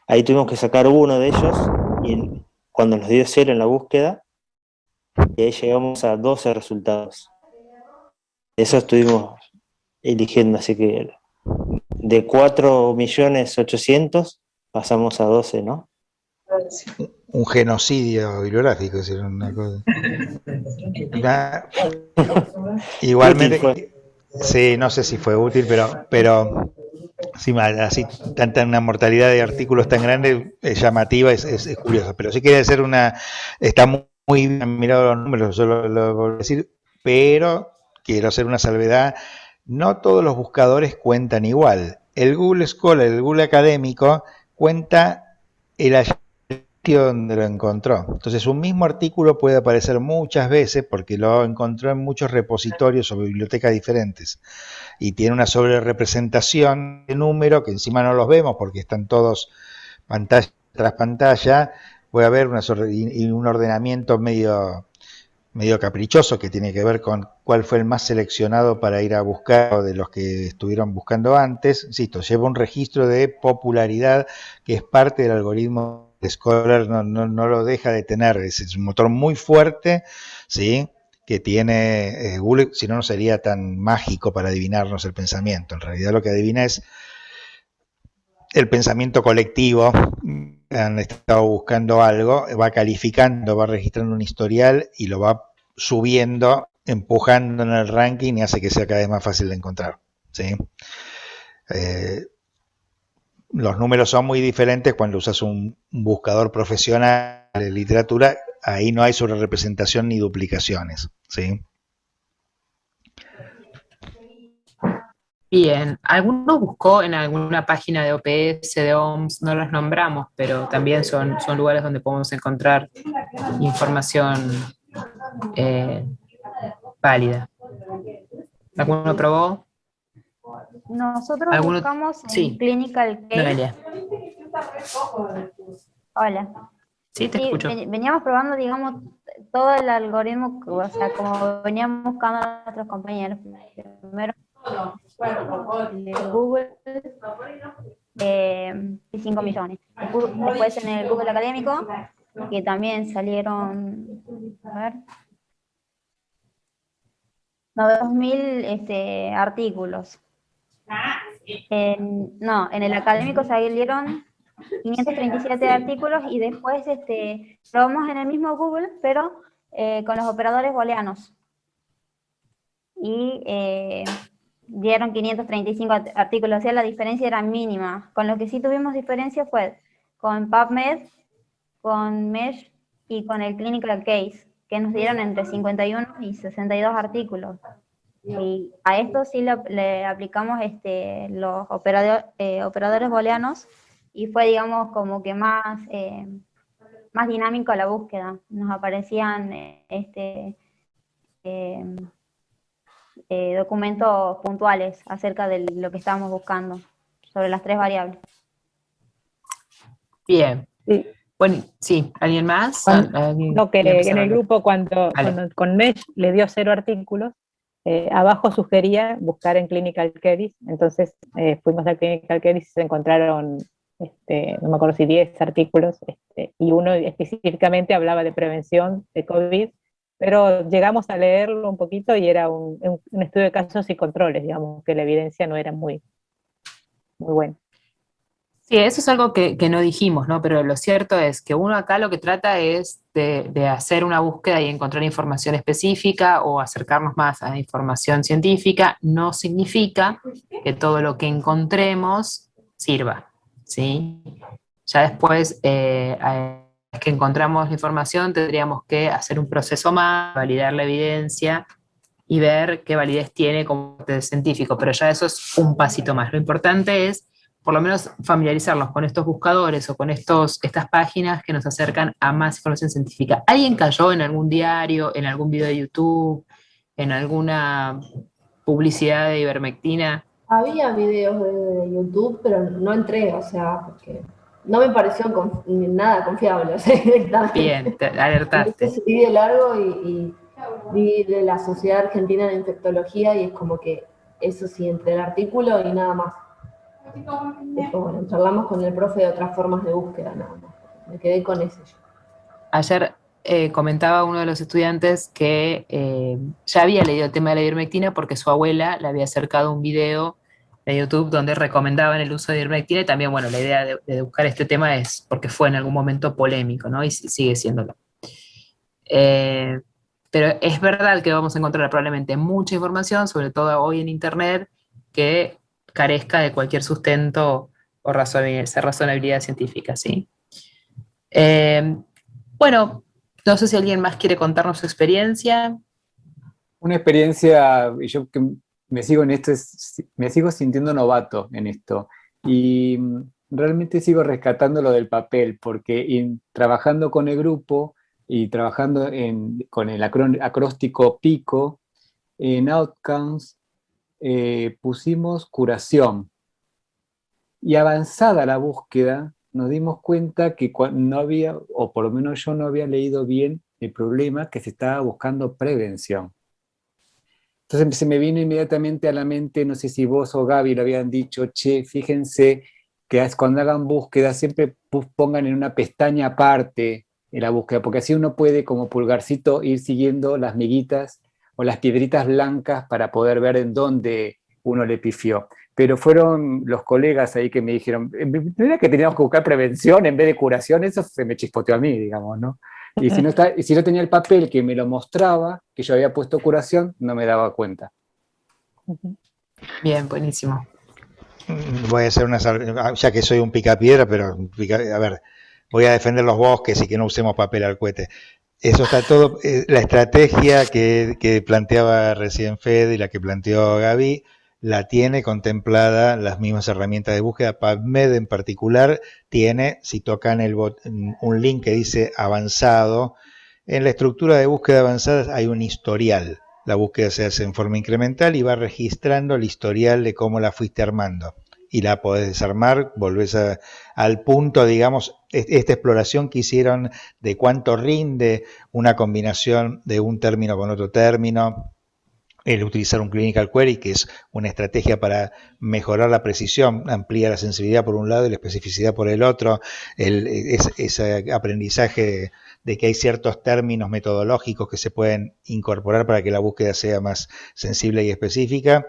ahí tuvimos que sacar uno de ellos y cuando nos dio 0 en la búsqueda, y ahí llegamos a 12 resultados. Eso estuvimos eligiendo, así que de 4.800.000 pasamos a 12, ¿no? Un genocidio bibliográfico, es decir, una cosa. Igualmente, sí, no sé si fue útil, pero sí, así una mortalidad de artículos tan grande, llamativa, es curioso. Pero sí quería hacer está muy bien mirado los números, yo lo voy a decir, pero quiero hacer una salvedad. No todos los buscadores cuentan igual. El Google Scholar, el Google académico, cuenta el sitio donde lo encontró. Entonces, un mismo artículo puede aparecer muchas veces porque lo encontró en muchos repositorios o bibliotecas diferentes y tiene una sobrerepresentación de número que encima no los vemos porque están todos pantalla tras pantalla. Puede haber un ordenamiento medio caprichoso que tiene que ver con cuál fue el más seleccionado para ir a buscar de los que estuvieron buscando antes. Insisto, lleva un registro de popularidad que es parte del algoritmo de Scholar, no lo deja de tener, es un motor muy fuerte, ¿sí? Que tiene Google, si no, no sería tan mágico para adivinarnos el pensamiento. En realidad lo que adivina es el pensamiento colectivo. Han estado buscando algo, va calificando, va registrando un historial y lo va subiendo, empujando en el ranking y hace que sea cada vez más fácil de encontrar, ¿sí? Los números son muy diferentes cuando usas un buscador profesional de literatura, ahí no hay sobrerepresentación ni duplicaciones, ¿sí? Bien, ¿alguno buscó en alguna página de OPS, de OMS? No los nombramos, pero también son lugares donde podemos encontrar información válida. ¿Alguno probó? Nosotros ¿Alguno? buscamos en Sí. Clinical Case. Noelia. Hola. Sí, te escucho. Veníamos probando, digamos, todo el algoritmo, o sea, como veníamos buscando a nuestros compañeros. Primero Google, 5 millones. Después en el Google académico, que también salieron, a ver, 2.000 artículos. En el académico salieron 537 artículos y después probamos en el mismo Google, pero con los operadores booleanos. Y dieron 535 artículos, o sea, la diferencia era mínima. Con lo que sí tuvimos diferencia fue con PubMed, con Mesh y con el Clinical Case, que nos dieron entre 51 y 62 artículos. Y a esto sí le aplicamos los operadores booleanos y fue, digamos, como que más dinámico la búsqueda. Nos aparecían documentos puntuales acerca de lo que estábamos buscando sobre las 3 variables. Bien. Bueno, sí, ¿alguien más? ¿Alguien No, que quiere empezar en a el hablar? grupo Vale. cuando con Mesh le dio 0 artículos, abajo sugería buscar en Clinical Queries, entonces fuimos a Clinical Queries y se encontraron, no me acuerdo si 10 artículos, y uno específicamente hablaba de prevención de COVID, pero llegamos a leerlo un poquito y era un estudio de casos y controles, digamos, que la evidencia no era muy buena. Sí, eso es algo que no dijimos, ¿no? Pero lo cierto es que uno acá lo que trata es de hacer una búsqueda y encontrar información específica o acercarnos más a información científica. No significa que todo lo que encontremos sirva, ¿sí? Ya después, que encontramos la información, tendríamos que hacer un proceso más, validar la evidencia y ver qué validez tiene como científico, pero ya eso es un pasito más. Lo importante es por lo menos familiarizarnos con estos buscadores o con estas páginas que nos acercan a más información científica. ¿Alguien cayó en algún diario, en algún video de YouTube, en alguna publicidad de ivermectina? Había videos de YouTube, pero no entré, o sea, porque no me pareció nada confiable, o sea, directamente. Bien, te alertaste. Entonces vi de largo y vi de la Sociedad Argentina de Infectología y es como que eso sí, entre el artículo y nada más. Después, bueno, charlamos con el profe de otras formas de búsqueda, nada más. Me quedé con ese yo. Ayer comentaba uno de los estudiantes que ya había leído el tema de la ivermectina porque su abuela le había acercado un video de YouTube donde recomendaban el uso de ivermectina y también, bueno, la idea de buscar este tema es porque fue en algún momento polémico, ¿no? Y sigue siéndolo. Pero es verdad que vamos a encontrar probablemente mucha información, sobre todo hoy en Internet, que carezca de cualquier sustento o razonabilidad científica, ¿sí? Bueno, no sé si alguien más quiere contarnos su experiencia. Una experiencia, y yo que me sigo en esto, me sigo sintiendo novato en esto. Y realmente sigo rescatando lo del papel, porque trabajando con el grupo y trabajando con el acróstico PICO, en Outcomes pusimos curación. Y avanzada la búsqueda, nos dimos cuenta que no había, o por lo menos yo no había leído bien el problema, que se estaba buscando prevención. Entonces se me vino inmediatamente a la mente, no sé si vos o Gaby lo habían dicho, che, fíjense que cuando hagan búsqueda siempre pongan en una pestaña aparte en la búsqueda, porque así uno puede como pulgarcito ir siguiendo las miguitas o las piedritas blancas para poder ver en dónde uno le pifió. Pero fueron los colegas ahí que me dijeron, ¿no era que teníamos que buscar prevención en vez de curación? Eso se me chispoteó a mí, digamos, ¿no? Y si no tenía el papel que me lo mostraba, que yo había puesto curación, no me daba cuenta. Bien, buenísimo. Voy a hacer ya que soy un picapiedra, pero a ver, voy a defender los bosques y que no usemos papel al cohete. Eso está todo, la estrategia que planteaba recién Fede y la que planteó Gaby, la tiene contemplada las mismas herramientas de búsqueda. PubMed en particular tiene, si tocan un link que dice avanzado, en la estructura de búsqueda avanzada hay un historial. La búsqueda se hace en forma incremental y va registrando el historial de cómo la fuiste armando. Y la podés desarmar, volvés al punto, digamos, esta exploración que hicieron de cuánto rinde una combinación de un término con otro término, el utilizar un clinical query, que es una estrategia para mejorar la precisión, amplía la sensibilidad por un lado y la especificidad por el otro, ese aprendizaje de que hay ciertos términos metodológicos que se pueden incorporar para que la búsqueda sea más sensible y específica.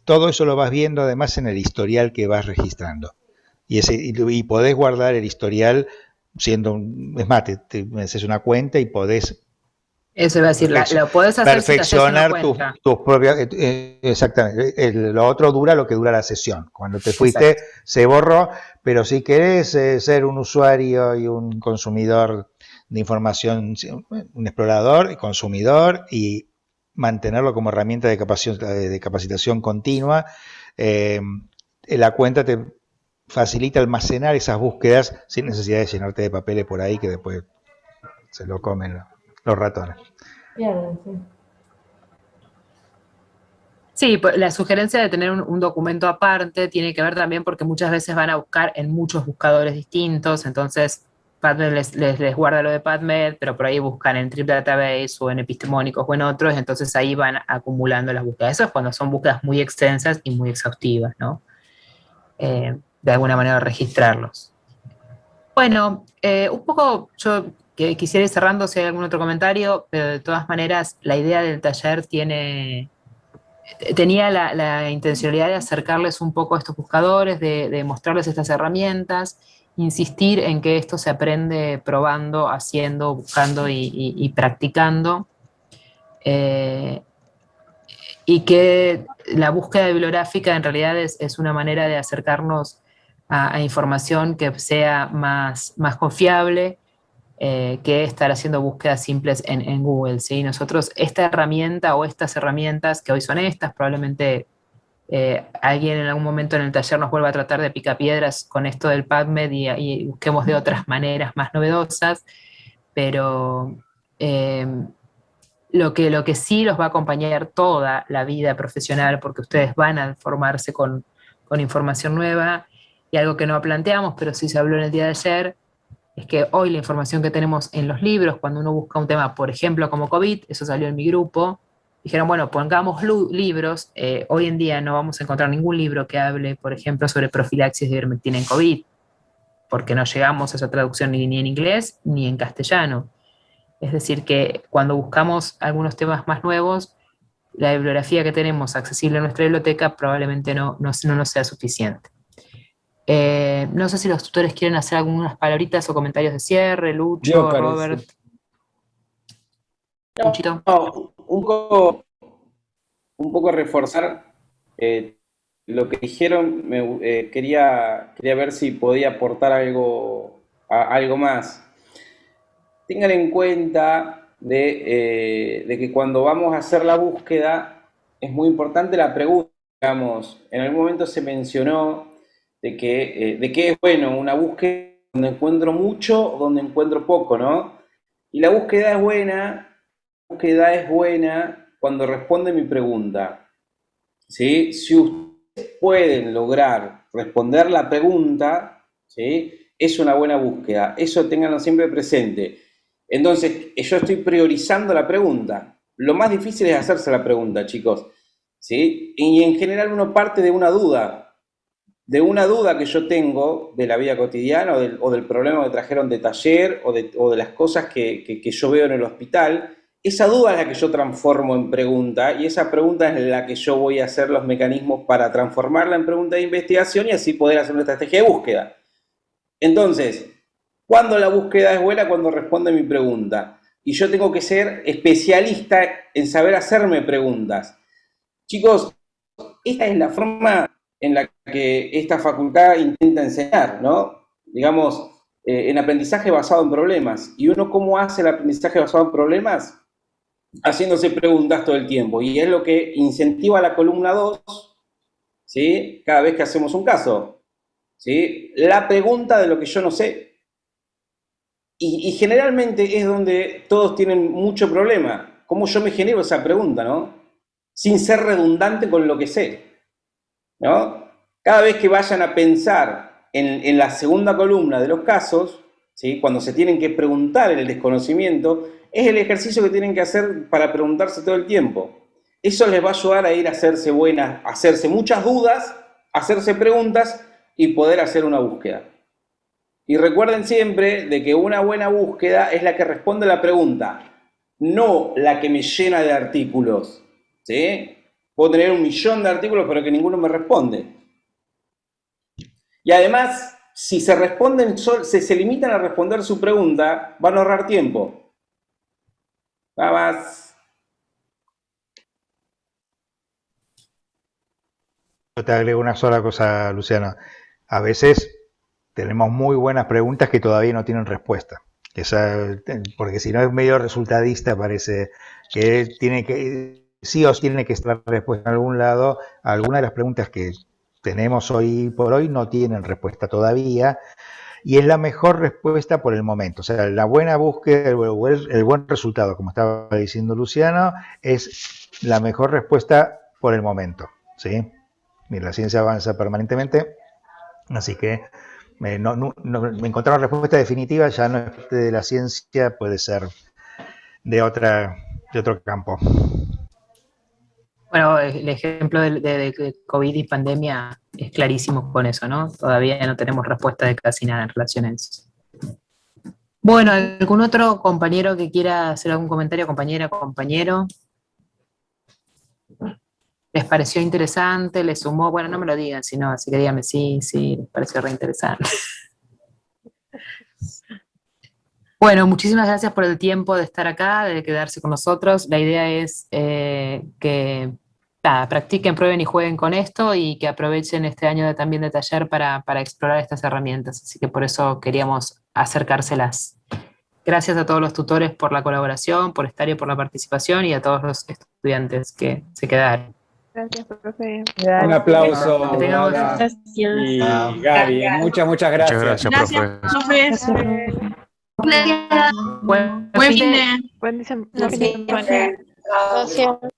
Todo eso lo vas viendo además en el historial que vas registrando. Y podés guardar el historial siendo, es más, te haces una cuenta y podés... Eso iba a decir, lo podés hacer perfeccionar si te haces una tus propias... exactamente. Lo otro dura lo que dura la sesión. Cuando te fuiste, se borró, pero si querés ser un usuario y un consumidor de información, un explorador y consumidor, y mantenerlo como herramienta de capacitación continua, la cuenta te facilita almacenar esas búsquedas sin necesidad de llenarte de papeles por ahí que después se lo comen los ratones. Bien, sí. Sí, pues la sugerencia de tener un documento aparte tiene que ver también porque muchas veces van a buscar en muchos buscadores distintos, entonces PubMed les guarda lo de PubMed, pero por ahí buscan en Trip Database o en epistemónicos o en otros, entonces ahí van acumulando las búsquedas. Eso es cuando son búsquedas muy extensas y muy exhaustivas, ¿no? De alguna manera registrarlos. Bueno, un poco yo quisiera ir cerrando si hay algún otro comentario, pero de todas maneras la idea del taller tenía la intencionalidad de acercarles un poco a estos buscadores, de mostrarles estas herramientas, insistir en que esto se aprende probando, haciendo, buscando y practicando, y que la búsqueda bibliográfica en realidad es una manera de acercarnos a información que sea más confiable, que estar haciendo búsquedas simples en Google, ¿sí? Nosotros, esta herramienta o estas herramientas, que hoy son estas, probablemente alguien en algún momento en el taller nos vuelva a tratar de picapiedras con esto del PubMed y busquemos de otras maneras más novedosas, pero lo que sí los va a acompañar toda la vida profesional, porque ustedes van a formarse con información nueva, y algo que no planteamos, pero sí se habló en el día de ayer, es que hoy la información que tenemos en los libros, cuando uno busca un tema, por ejemplo, como COVID, eso salió en mi grupo, dijeron, bueno, pongamos libros, hoy en día no vamos a encontrar ningún libro que hable, por ejemplo, sobre profilaxis de ivermectina en COVID, porque no llegamos a esa traducción ni en inglés ni en castellano. Es decir, que cuando buscamos algunos temas más nuevos, la bibliografía que tenemos accesible en nuestra biblioteca probablemente no nos sea suficiente. No sé si los tutores quieren hacer algunas palabritas o comentarios de cierre, Lucho, Robert. No, un poco reforzar lo que dijeron. Quería ver si podía aportar algo más. Tengan en cuenta de que cuando vamos a hacer la búsqueda es muy importante la pregunta. Digamos, en algún momento se mencionó de qué es bueno una búsqueda donde encuentro mucho o donde encuentro poco, ¿no? Y la búsqueda es buena cuando responde mi pregunta, ¿sí? Si ustedes pueden lograr responder la pregunta, ¿sí? Es una buena búsqueda. Eso ténganlo siempre presente. Entonces, yo estoy priorizando la pregunta. Lo más difícil es hacerse la pregunta, chicos, ¿sí? Y en general uno parte de una duda que yo tengo de la vida cotidiana o del problema que trajeron de taller o de las cosas que yo veo en el hospital. Esa duda es la que yo transformo en pregunta, y esa pregunta es la que yo voy a hacer los mecanismos para transformarla en pregunta de investigación y así poder hacer una estrategia de búsqueda. Entonces, ¿cuándo la búsqueda es buena? Cuando responde mi pregunta. Y yo tengo que ser especialista en saber hacerme preguntas. Chicos, esta es la forma en la que esta facultad intenta enseñar, ¿no? Digamos, en aprendizaje basado en problemas. ¿Y uno cómo hace el aprendizaje basado en problemas? Haciéndose preguntas todo el tiempo. Y es lo que incentiva la columna 2, ¿sí? Cada vez que hacemos un caso, ¿sí? La pregunta de lo que yo no sé. Y generalmente es donde todos tienen mucho problema. ¿Cómo yo me genero esa pregunta, no? Sin ser redundante con lo que sé, ¿no? Cada vez que vayan a pensar en la segunda columna de los casos, ¿sí? Cuando se tienen que preguntar el desconocimiento, es el ejercicio que tienen que hacer para preguntarse todo el tiempo. Eso les va a ayudar a ir a hacerse muchas dudas, hacerse preguntas y poder hacer una búsqueda. Y recuerden siempre de que una buena búsqueda es la que responde a la pregunta, no la que me llena de artículos, ¿sí? Puedo tener 1.000.000 de artículos, pero que ninguno me responde. Y además, si se limitan a responder su pregunta, van a ahorrar tiempo. Nada más. Yo te agrego una sola cosa, Luciano. A veces tenemos muy buenas preguntas que todavía no tienen respuesta. Porque si no es medio resultadista, parece que sí o sí tiene que estar respuesta en algún lado. Algunas de las preguntas que tenemos hoy por hoy no tienen respuesta todavía, y es la mejor respuesta por el momento. O sea, la buena búsqueda, el buen resultado, como estaba diciendo Luciano, es la mejor respuesta por el momento, ¿sí? Mira, la ciencia avanza permanentemente, así que me encontraron respuesta definitiva, ya no es de la ciencia, puede ser de otro campo. Bueno, el ejemplo de COVID y pandemia es clarísimo con eso, ¿no? Todavía no tenemos respuesta de casi nada en relación a eso. Bueno, ¿algún otro compañero que quiera hacer algún comentario, compañera, compañero? ¿Les pareció interesante? ¿Les sumó? Bueno, no me lo digan, sino así que díganme sí, les pareció re interesante. Bueno, muchísimas gracias por el tiempo de estar acá, de quedarse con nosotros. La idea es que practiquen, prueben y jueguen con esto y que aprovechen este año también de taller para explorar estas herramientas. Así que por eso queríamos acercárselas. Gracias a todos los tutores por la colaboración, por estar y por la participación y a todos los estudiantes que se quedaron. Gracias, profe. Un aplauso. Que tengamos- Gala y Gaby. Muchas gracias. profe. Buen Buen fin de- fin de- Buen fin de semana. Gracias.